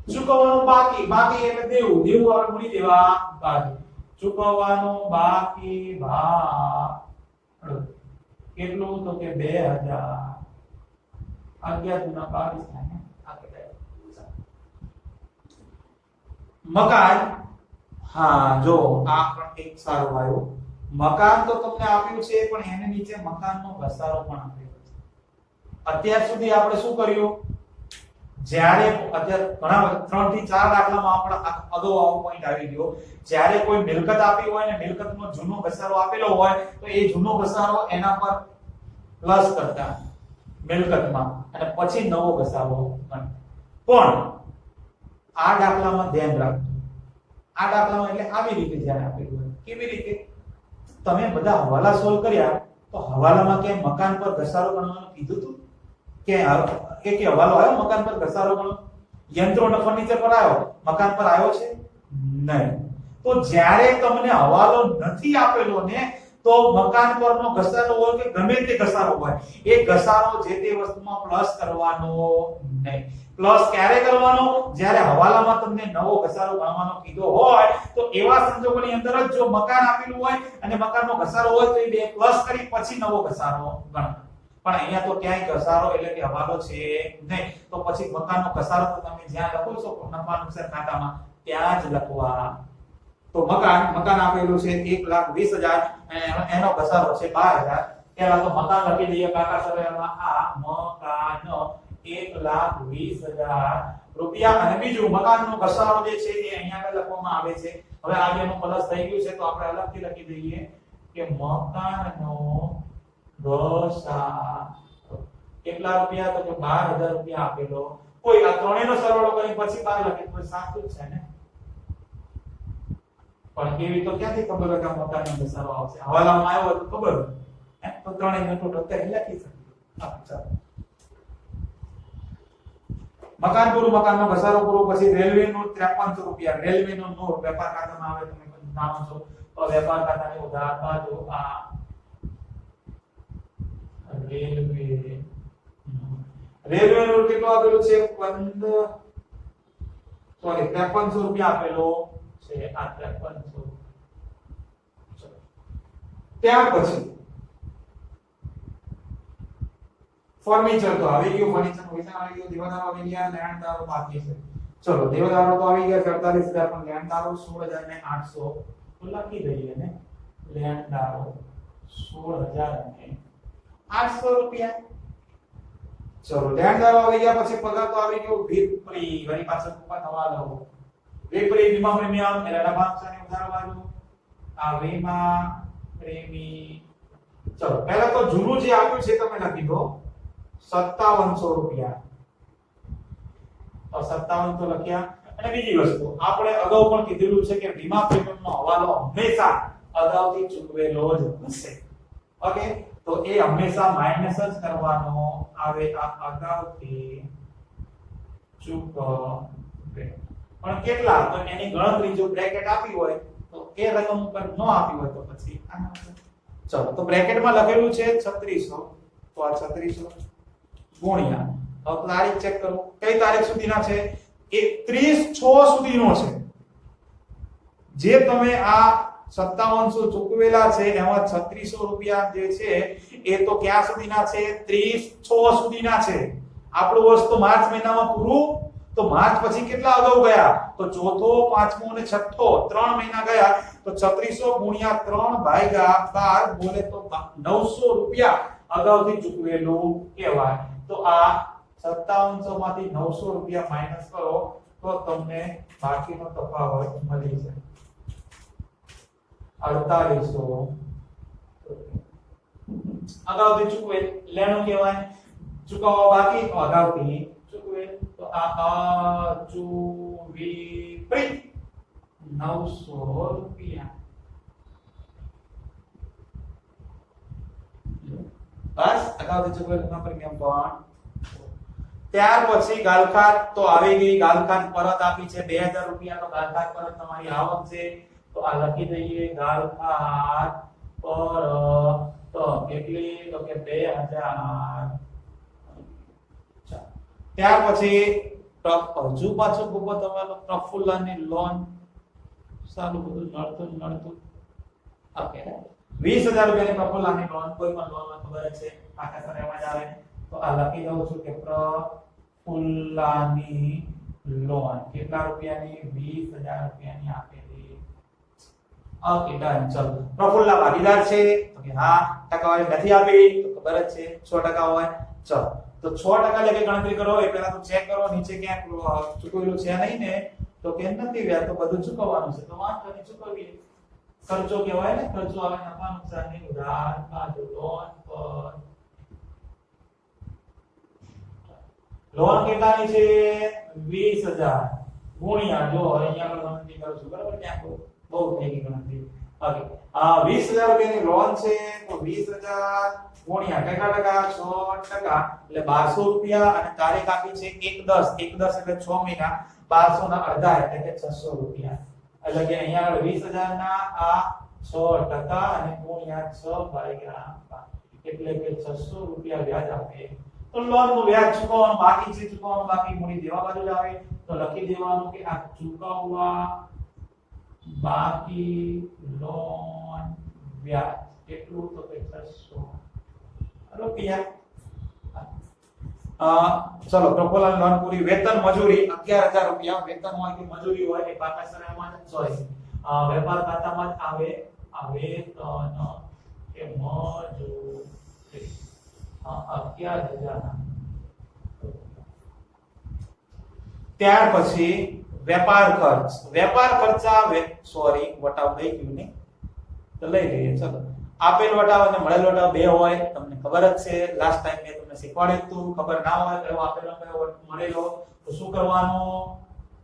Speaker 1: ચૂકવવાનું બાકી બાકી એટલે દેવું દેવું આપણે મૂકી દેવા બાકી ચૂકવવાનું બાકી ભાગ કેટલું તો કે 2000 11 ગુણા 22 થાય ને આ કેટલા મકાન હા જો આ પણ એક સારું આવ્યું મકાન તો તમને આપ્યું છે પણ એને નીચે મકાનનો ઘસારો પણ આપ્યો છે અત્યાર સુધી આપણે શું કર્યું જ્યારે અત્યારે ઘણા 3 થી 4 દાખલામાં આપણે અગાઉ આવો પોઈન્ટ આવી ગયો જ્યારે કોઈ મિલકત આપી હોય ને મિલકતનો જૂનો ઘસારો આપેલો હોય તો એ જૂનો ઘસારો એના પર પ્લસ કરતા મિલકતમાં અને પછી નવો ઘસારો પણ આ દાખલામાં ધ્યાન રાખજો આ દાખલામાં એટલે આવી રીતે જ્યારે આપેલું હોય કેવી રીતે તમે બધા હવાલા સોલ્વ કર્યા તો હવાલામાં કે મકાન પર ઘસારો ગણવાનું કીધું હતું કે હવાલો આવ્યો મકાન પર ઘસારો ગણો યંત્રો અને ફર્નિચર પર આવ્યો મકાન પર આવ્યો છે નહીં તો જ્યારે તમને હવાલો નથી આપેલો ને તો મકાન પરનો ઘસારો હોય કે ગમે તે ઘસારો હોય એ ઘસારો જે તે વસ્તુમાં પ્લસ કરવાનો નહીં પ્લસ ક્યારે કરવાનો જ્યારે હવાલામાં તમને નવો ઘસારો ગણવાનો કીધો હોય તો એવા સંજોગોની અંદર જ જો મકાન આપેલું હોય અને મકાનનો ઘસારો હોય તો એ બે પ્લસ કરી પછી નવો ઘસારો ગણવાનો પણ અહીંયા તો ક્યાંય ઘસારો એટલે કે હવાલો છે નહીં તો પછી મકાનનો ઘસારો તો તમે જ્યાં લખો છો નફા નુકસાન ખાતામાં ત્યાં જ લખવા તો મકાન આપેલું છે 1,20,000 અને એનો ઘસારો છે 12,000 પહેલા તો મકાન લખી દઈએ કાકા સરળમાં આ મકાન 1,20,000 રૂપિયા અને બીજું મકાનનો ઘસારો જે છે એ અહીંયા આગળ લખવામાં આવે છે હવે આ બેનું પ્લસ થઈ ગયું છે તો આપણે અલગથી લખી દઈએ કે મકાનનો ઘસારો કેટલા રૂપિયા તો કે 12,000 રૂપિયા આપેલો કોઈ આ ત્રણેયનો સરવાળો કરી પછી 12 લખે તો સાચું જ છે ને પણ કેવી તો ક્યાંથી ખબર હોય કે મકાનનો ઘસારો આવશે હવાલામાં આવ્યો હોય તો ખબર હોય તો ત્રણેયનો ટોટલ કરી લખી શકીએ હા ચાલો મકાન પૂરું મકાનનો ઘસારો પૂરો પછી રેલવે નું 5300 રૂપિયા રેલવે નો નોટ વેપાર ખાતામાં આવે તમે જાણો છો તો વેપાર ખાતાની ઉધાર બાજુ આ રેલવે નું કેટલો આપેલું છે 5300 રૂપિયા આપેલો છે આ 5300 ત્યાર પછી ફર્નિચર તો આવી ગયું ફર્નિચર નું વેચાણ આવી ગયું દેવાદારો આવી ગયા લેણદારો બાકી છે ચલો દેવાદારો તો આવી ગયા 47000 પણ લેણદારો 16800 તો લખી દઈએ ને લેણદારો 16800 રૂપિયા ચલો લેણદારો આવી ગયા પછી પગાર તો આવી ગયો વિપરી વળી પાછળ કુપા થવા લાવો વિપરી વીમા પ્રીમિયમ એટલે નફાની ઉધાર બાજુ આ વીમા પ્રીમિયમ ચલો પહેલા તો જૂનું જે આપ્યું છે તમે લખી દો 5700 રૂપિયા તો 57 તો લખ્યા અને બીજી વસ્તુ આપણે અગાઉ પણ કીધેલું છે કે વીમા પ્રીમિયમનો હવાલો હંમેશા અગાઉથી ચૂકવેલો જ હશે ઓકે તો એ હંમેશા માઈનસ જ કરવાનો આવે આ અગાઉથી ચૂકવે પણ કેટલા તો એની ગણતરી જો બ્રેકેટ આપી હોય તો એ રકમ ઉપર ન આપી હોય તો પછી ચલો તો બ્રેકેટમાં લખેલું છે 3600 તો આ 3600 ગુણ્યા હવે તારીખ ચેક કરો કઈ તારીખ સુધીના છે એ 30/6 સુધીનો છે જે તમે આ 5700 ચૂકવેલા છે એમાં 3600 રૂપિયા જે છે એ તો ક્યાં સુધીના છે 30/6 સુધીના છે આપણું વર્ષ તો માર્ચ મહિનામાં પૂરું તો માર્ચ પછી કેટલા અગાઉ ગયા તો ચોથો પાંચમો અને છઠ્ઠો 3 મહિના ગયા તો 3600 ગુણ્યા 3 ભાગ્યા 12 બોલે તો 900 રૂપિયા અગાઉથી ચૂકવેલું કહેવાય તો આ 5700 માંથી 900 રૂપિયા માઈનસ કરો તો તમને બાકીનો તફાવત મળી જાય 4800 અગાઉથી ચૂકવે લેણું કહેવાય ચૂકવવા બાકી અગાઉથી ચૂકવે તો આ વિપરીત 900 રૂપિયા બસ અગાઉથી ચૂકવેલું પ્રીમિયમ પણ ત્યાર પછી ગાલખાત તો આવી ગઈ ગાલખાત પરત આપી છે 2000 રૂપિયા તો ગાલખાત પરત તમારી આવક છે તો આ લખી દઈએ ગાલખાત પરત તો કેટલી તો કે 2000 ત્યાર પછી હજુ પાછું ભૂપો તમારો પ્રફુલ્લની લોન સારું બધું નડતું ઓકે 20000 રૂપિયાની પ્રફુલ્લની લોન કોઈ પણ લોન ખબર છે આખા સરનામાં જ આવે તો આ લખી દઉં છું કે પ્રફુલ્લની લોન કેટલા રૂપિયાની 20000 રૂપિયાની આપેલી ઓકે ડન ચલો પ્રફુલ્લા ભાગીદાર છે તો કે હા ટકાવારી નથી આપી તો ખબર જ છે 6% હોય ચલો તો 6% લેકે ગણતરી કરો એ પહેલા તો ચેક કરો નીચે ક્યાંક ચૂકવેલું છે નહીં ને તો કે નથી વ્યાજ તો બધું ચૂકવવાનું છે તો વાંધો નહીં ચૂકવીએ ખર્ચો કહેવાય ને ખર્ચો આવે નફા નુકસાનની ઉધાર બાજુ લોન પર લોન કેટલાની છે 20000 ગુણ્યા જો અહીંયા આગળ ગણતરી કરું છું બરાબર ક્યાંક બહુ થઈ ગઈ ગણતરી ઓકે 20000 રૂપિયાની લોન છે તો 20000 ગુણ્યા કેટલા ટકા 6% એટલે 1200 રૂપિયા અને તારીખ આપી છે 1/10 1/10 એટલે 6 મહિના 1200 ના અડધા એટલે કે 600 રૂપિયા એટલે કે અહીંયા આગળ 20000 ના આ 6% અને ગુણ્યા 6/5 એટલે કે 600 રૂપિયા વ્યાજ આપે તો લોન નું વ્યાજ ચૂકવવાનું બાકી છે ચૂકવવાનું બાકી મૂડી દેવા બાજુ જ આવે તો લખી દેવાનું કે આ ચૂકવવા બાકી લોન વ્યાજ કેટલું તો કે 600 રૂપિયા ચલો પ્રફુલ્લન લોન પૂરી વેતન મજૂરી 11000 રૂપિયા વેતન હોય કે મજૂરી હોય એ પાકા સરનામાં સોરી વેપાર ખાતામાં જ આવે આ વેતન કે મજૂરી 11000 ત્યાર પછી વેપાર ખર્ચા સોરી વટાવ લઈ ગયું ને તો લઈ લઈએ ચલો આપેલ વટાવ અને મળેલ વટાવ બે હોય તમને ખબર જ છે લાસ્ટ ટાઈમ મેં તમને શીખવાડ્યું હતું ખબર ના હોય કયો આપેલો કયો મળેલો તો શું કરવાનું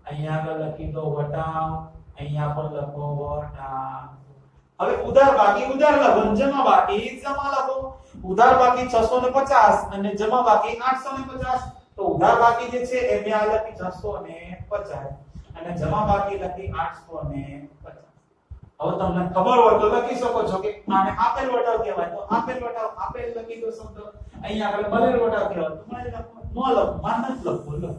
Speaker 1: અહીંયા આગળ લખી દો વટાવ અહીંયા પણ લખો વટાવ હવે ઉધાર બાકી ઉધાર લખો જમા બાકી જમા લખો ઉધાર બાકી 650 અને જમા બાકી 850 તો ઉધાર બાકી જે છે એ મેં આ લખી 650 અને જમા બાકી લખી 850 હવે તમને ખબર હોય તો લખી શકો છો કે આને આપેલ વટાવ કહેવાય તો આપેલ વટાવ આપેલ લખી દો શબ્દ અહીંયા આગળ મળેલ વટાવ કહેવાય તો મળેલ લખો ન લખો માન જ લખો લો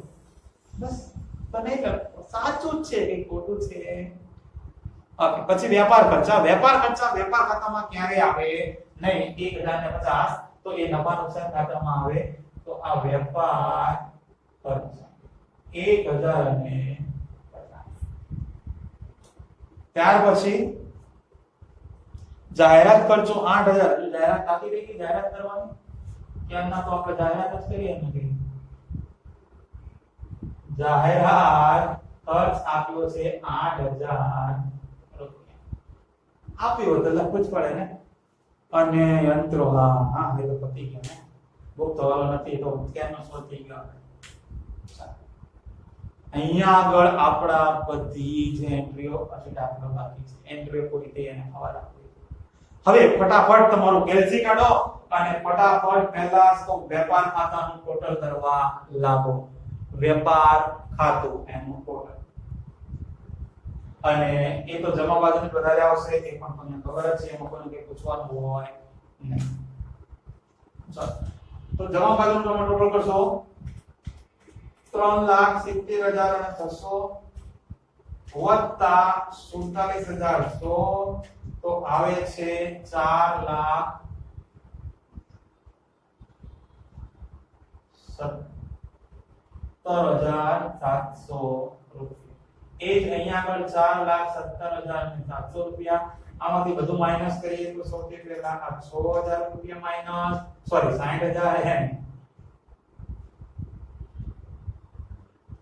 Speaker 1: બસ તો નહીં લખો સાચું જ છે કે ખોટું છે ઓકે પછી વેપાર ખાતામાં ક્યારે આવે નહીં 1050 તો એ નફા નુકસાન ખાતામાં આવે તો આ વેપાર ખર્ચા 1050 ત્યાર પછી જાહેરાત ખર્ચો 8000 જાહેરાત બાકી રહી ગઈ જાહેરાત કરવાની ક્યારના તો આપણે જાહેરાત જ કરીએ ને જાહેરાત ખર્ચ આપ્યો છે 8000 રૂપિયા આપ્યો તો લખવું જ પડે ને અને યંત્રો હા એ તો પતી ગયો ને બહુ થવાનો નથી તો કેનો સોલ્વ થઈ ગયો અહીંયા આગળ આપડા બધી જ એન્ટ્રીઓ પછી દાખલો બાકી છે એન્ટ્રીઓ પૂરી થઈ અને હવા રાખવી હવે ફટાફટ તમારું કેલ્સી કાઢો અને ફટાફટ પહેલા તો વેપાર ખાતાનું ટોટલ કરવા લાગો વેપાર ખાતું એનું ટોટલ અને એ તો જમા બાજુની વધારે આવશે એ પણ તમને ખબર જ છે એમાં કોઈને કંઈ પૂછવાનું હોય નહીં ચાલો તો જમા બાજુનું તમે ટોટલ કરશો 3,70,600 વત્તા 47,100 તો આવે છે 4,70,700 રૂપિયા એ જ અહીંયા આગળ 4,70,700 રૂપિયા આમાંથી બધું માઈનસ કરીએ તો સૌથી પહેલા આ 6,000 રૂપિયા માઈનસ સોરી 60,000 એમ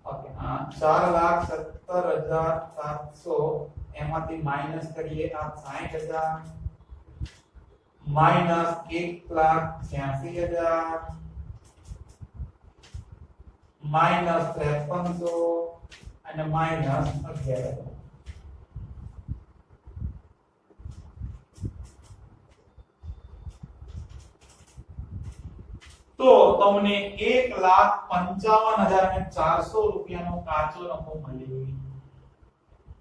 Speaker 1: ઓકે 4,70,700 એમાંથી માઈનસ કરીએ આ 60,000 માઈનસ 1,86,000 માઈનસ 5300 અને માઈનસ 11,000 તો તમને 1,55,400 રૂપિયાનો કાચો નફો મળે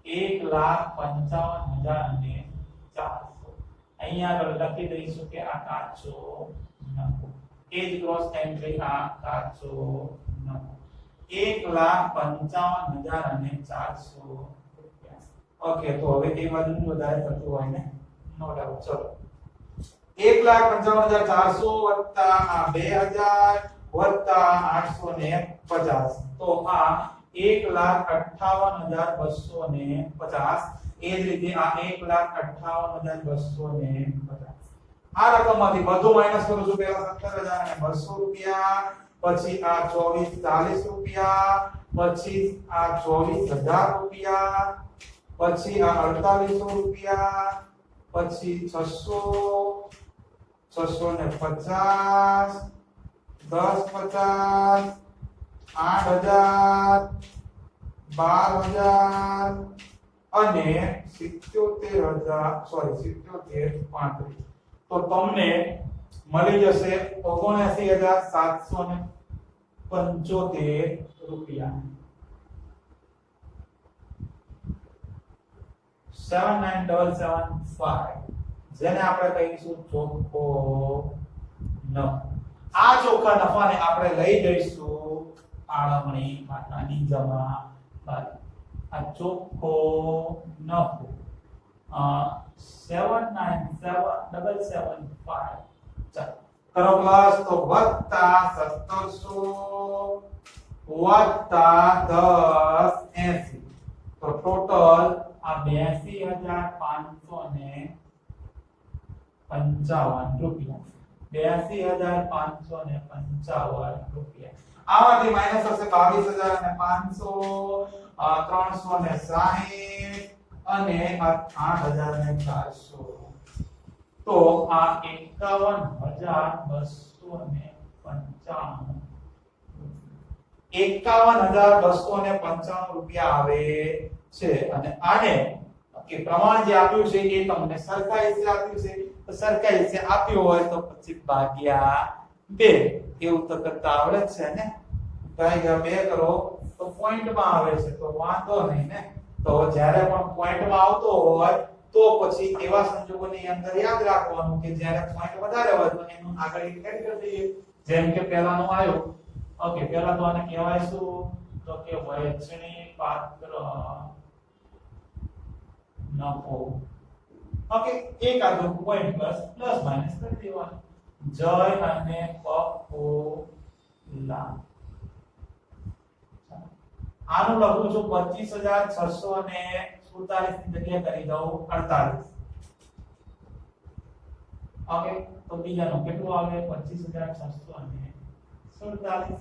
Speaker 1: 1,55,400 અહીંયા આગળ લખી દઈશું કે આ કાચો નફો એ જ ક્રોસ એન્ટ્રી આ કાચો નફો 1,55,400 રૂપિયા. ઓકે તો હવે એ બાજુ વધારે થતું હોય ને નો ડાઉટ. ચલો 1,55,400 વત્તા આ 2,000 વત્તા 850 તો આ 1,58,250. એ જ રીતે આ 1,58,250. આ રકમમાંથી બધું માઈનસ કરું છું. પહેલા 17,200 રૂપિયા, પછી આ 24,40 રૂપિયા, પછી આ 24,000 રૂપિયા, પછી આ 4,800 રૂપિયા, પછી 600 650 10,50 8,000 12,000 અને 77,35. તો તમને મળી જશે 79,775 રૂપિયા. 79,775 જેને આપણે કહીશું ચોખ્ખો નફો. આ ચોખ્ખા નફાને આપણે લઈ જઈશું આળમણી માતાની જમા બાજુ. આ ચોખ્ખો નફો 79,775. ચાલો કરો પ્લસ તો વત્તા 1700 વત્તા 1080 તો ટોટલ આ 82,555 રૂપિયા. 82,555 રૂપિયા. આમાંથી માઈનસ થશે 22,500 360 અને 8,400. તો આ 51,295 51,295 રૂપિયા આવે છે. અને આને કે પ્રમાણ જે આપ્યું છે એ તમને સરખા હિસ્સે આપ્યું છે. તો સરખા હિસ્સે આપ્યું હોય તો પછી ભાગ્યા 2 એવું તો કરતા આવડે છે ને. ભાગ્યા 2 કરો તો પોઈન્ટ માં આવે છે તો વાંધો નહીં ને. તો જ્યારે પણ પોઈન્ટ માં આવતો હોય તો પછી એવા સંજોગોની અંદર યાદ રાખવાનું કે જ્યારે પોઈન્ટ વધારે હોય તો એનું આગળ એડ કરી દઈએ. જેમ કે પહેલાનું આવ્યું. ઓકે પહેલા તો આને કહેવાય શું તો કે વહેંચણી પાત્ર નફો. ઓકે એક આગળ પોઈન્ટ પ્લસ માઈનસ કરી દેવાનું. જય અને પપોલા. આનું લખું છું 25,647 ની જગ્યાએ કરી દઉં 48. ઓકે તો બીજાનું કેટલું આવે 25,647.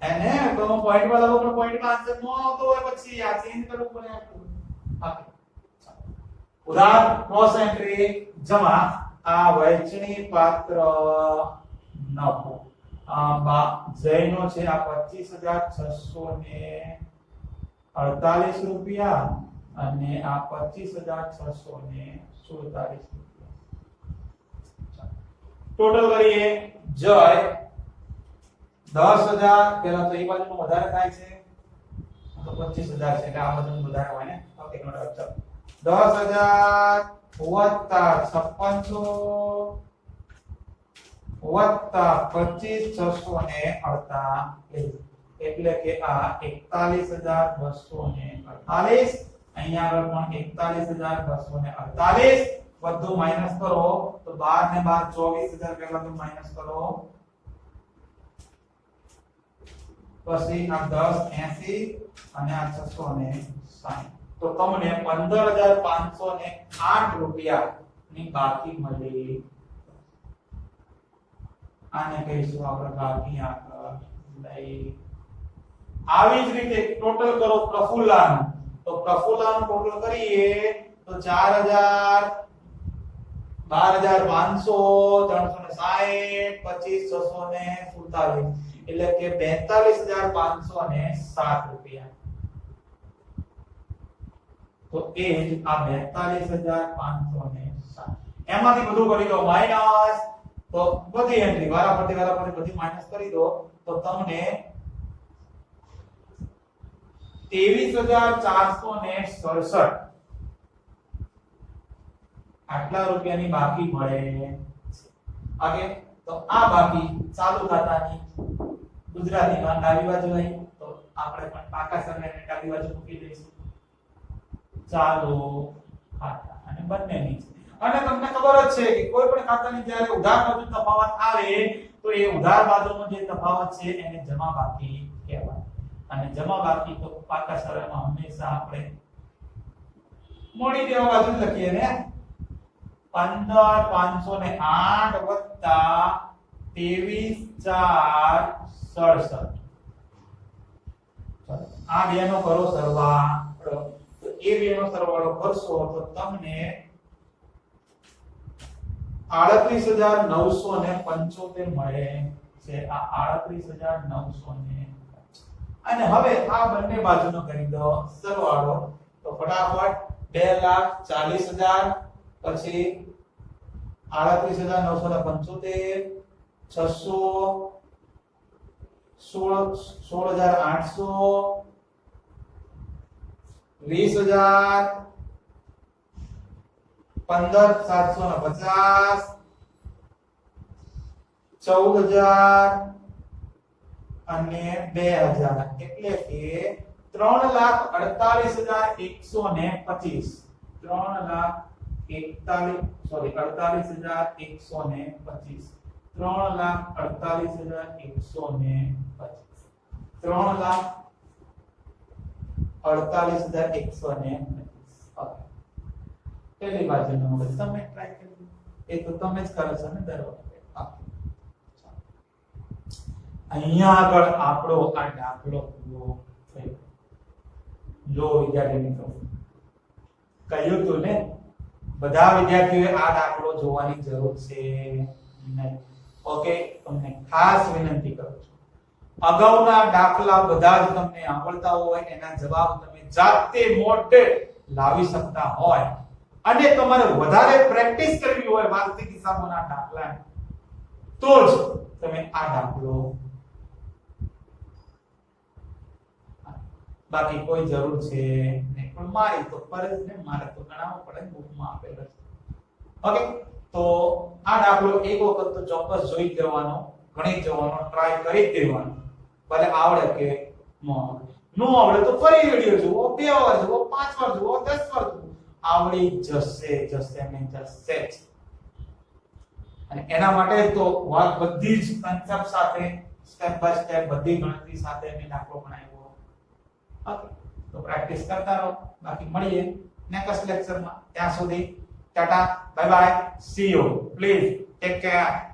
Speaker 1: અને તો પોઈન્ટ માં લખો પણ પોઈન્ટ માં આન્સર નો આવતો હોય પછી આ ચેન્જ કરવું પડે આપણું. ઓકે ઉદાહરણ ક્રોસ એન્ટ્રી જમા આ વહેંચણી પાત્ર નફો જયનો છે આ 25,648 રૂપિયા અને આ 25,647 રૂપિયા. ટોટલ કરીએ. જય 10,000 પેલા તો એ બાજુનો વધારે થાય છે તો 25,000 છે એટલે આ બાજુનો વધારે હોય ને. Okay no doubt. ચાલો 10,000 વત્તા 5600 વત્તા 25,648 એટલે કે આ 41,248. અહીંયા આગળ પણ 41,248. બધું માઈનસ કરો તો 12 ને 12 24,000 પહેલા તો માઈનસ કરો. પછી આ 1080 અને આ 660 તો તમને 15,508 રૂપિયા ની બાકી મળી. આને કહીશું આપણે બાકી આંકડા લઈ. આવી જ રીતે ટોટલ કરો પ્રફુલ્લાનું. તો પ્રફુલ્લાનું ટોટલ કરીએ તો 4,000 12,500 360 25,647 એટલે કે 42,507 રૂપિયા. તો એ જ આ 42,507 એમાંથી બધું કરી દો માઈનસ. તો બધી એન્ટ્રી વારાફરતી બધી માઈનસ કરી દો તો તમને 23,467 આટલા રૂપિયાની બાકી મળે છે. ઓકે, તો આ બાકી ચાલુ ખાતાની ગુજરાતીમાં ડાબી બાજુ આવી, તો આપણે પણ પાકા સરવાળાને ડાબી બાજુ મૂકી દઈશું. ચાલુ ખાતા અને બંનેની છે. અને તમને ખબર જ છે કે કોઈ પણ ખાતાની જ્યારે ઉધાર બાજુ તફાવત આવે તો એ ઉધાર બાજુનો જે તફાવત છે એને જમા બાકી કહેવાય. અને જમા બાકી તો પાકા સરવાળામાં હંમેશા આપણે મોડી દેવા બાજુ લખીએ ને. 15,508 વત્તા 23,467. આ બેનો કરો સરવાળો. તો એ બેનો સરવાળો કરશો તો તમને 38,975 મળે છે. આ 38,900 અને હવે આ બંને બાજુનો કરી દો સરવાળો. તો ફટાફટ 2,40,000 પછી 38,975 600 16,800 20,000 15,750 14,000 અને 2,000 એટલે કે 3,48,125. 3,48,125. 3,48,125. પહેલી બાજુનો હવે તમે ટ્રાય કરી. એ તો તમે જ કરો છો ને દર વખતે. અહીંયા આગળ આપણો આ દાખલો પૂરો થયો. જો વિદ્યાર્થી મિત્રો, કહ્યું તું ને બધા વિદ્યાર્થીઓએ આ દાખલો જોવાની જરૂર છે નહીં. ઓકે, તમને ખાસ વિનંતી કરું છું, અગાઉના દાખલા બધા જ તમને આવડતા હોય, એના જવાબ તમે જાતે મોઢે લાવી શકતા હોય અને તમારે વધારે પ્રેક્ટિસ કરવી હોય વાસ્તવિક હિસાબોના દાખલા, તો જ તમે આ દાખલો, બાકી કોઈ જરૂર છે નહીં. પણ મારી તો ફરજ ને, મારે તો ગણાવવો પડે, બુકમાં આપેલ છે. ઓકે, તો આ દાખલો એક વખત તો ચોક્કસ જોઈ લેવાનો, ગણી જવાનો, ટ્રાય કરી દેવાનો, ભલે આવડે કે ન આવડે. નો આવડે તો ફરી વિડિયો જુઓ, 2 વાર જુઓ, 5 વાર જુઓ, 10 વાર જુઓ, આવડી જશે ને જશે જ. અને એના માટે તો વાત બધી જ કન્સેપ્ટ સાથે, સ્ટેપ બાય સ્ટેપ બધી ગણતરી સાથે મેં દાખલો બનાવ્યો. ઓકે, તો પ્રેક્ટિસ કરતા રહો. બાકી મળીએ નેક્સ્ટ લેક્ચરમાં. ત્યાં સુધી Tata, bye bye, C you. Please take care.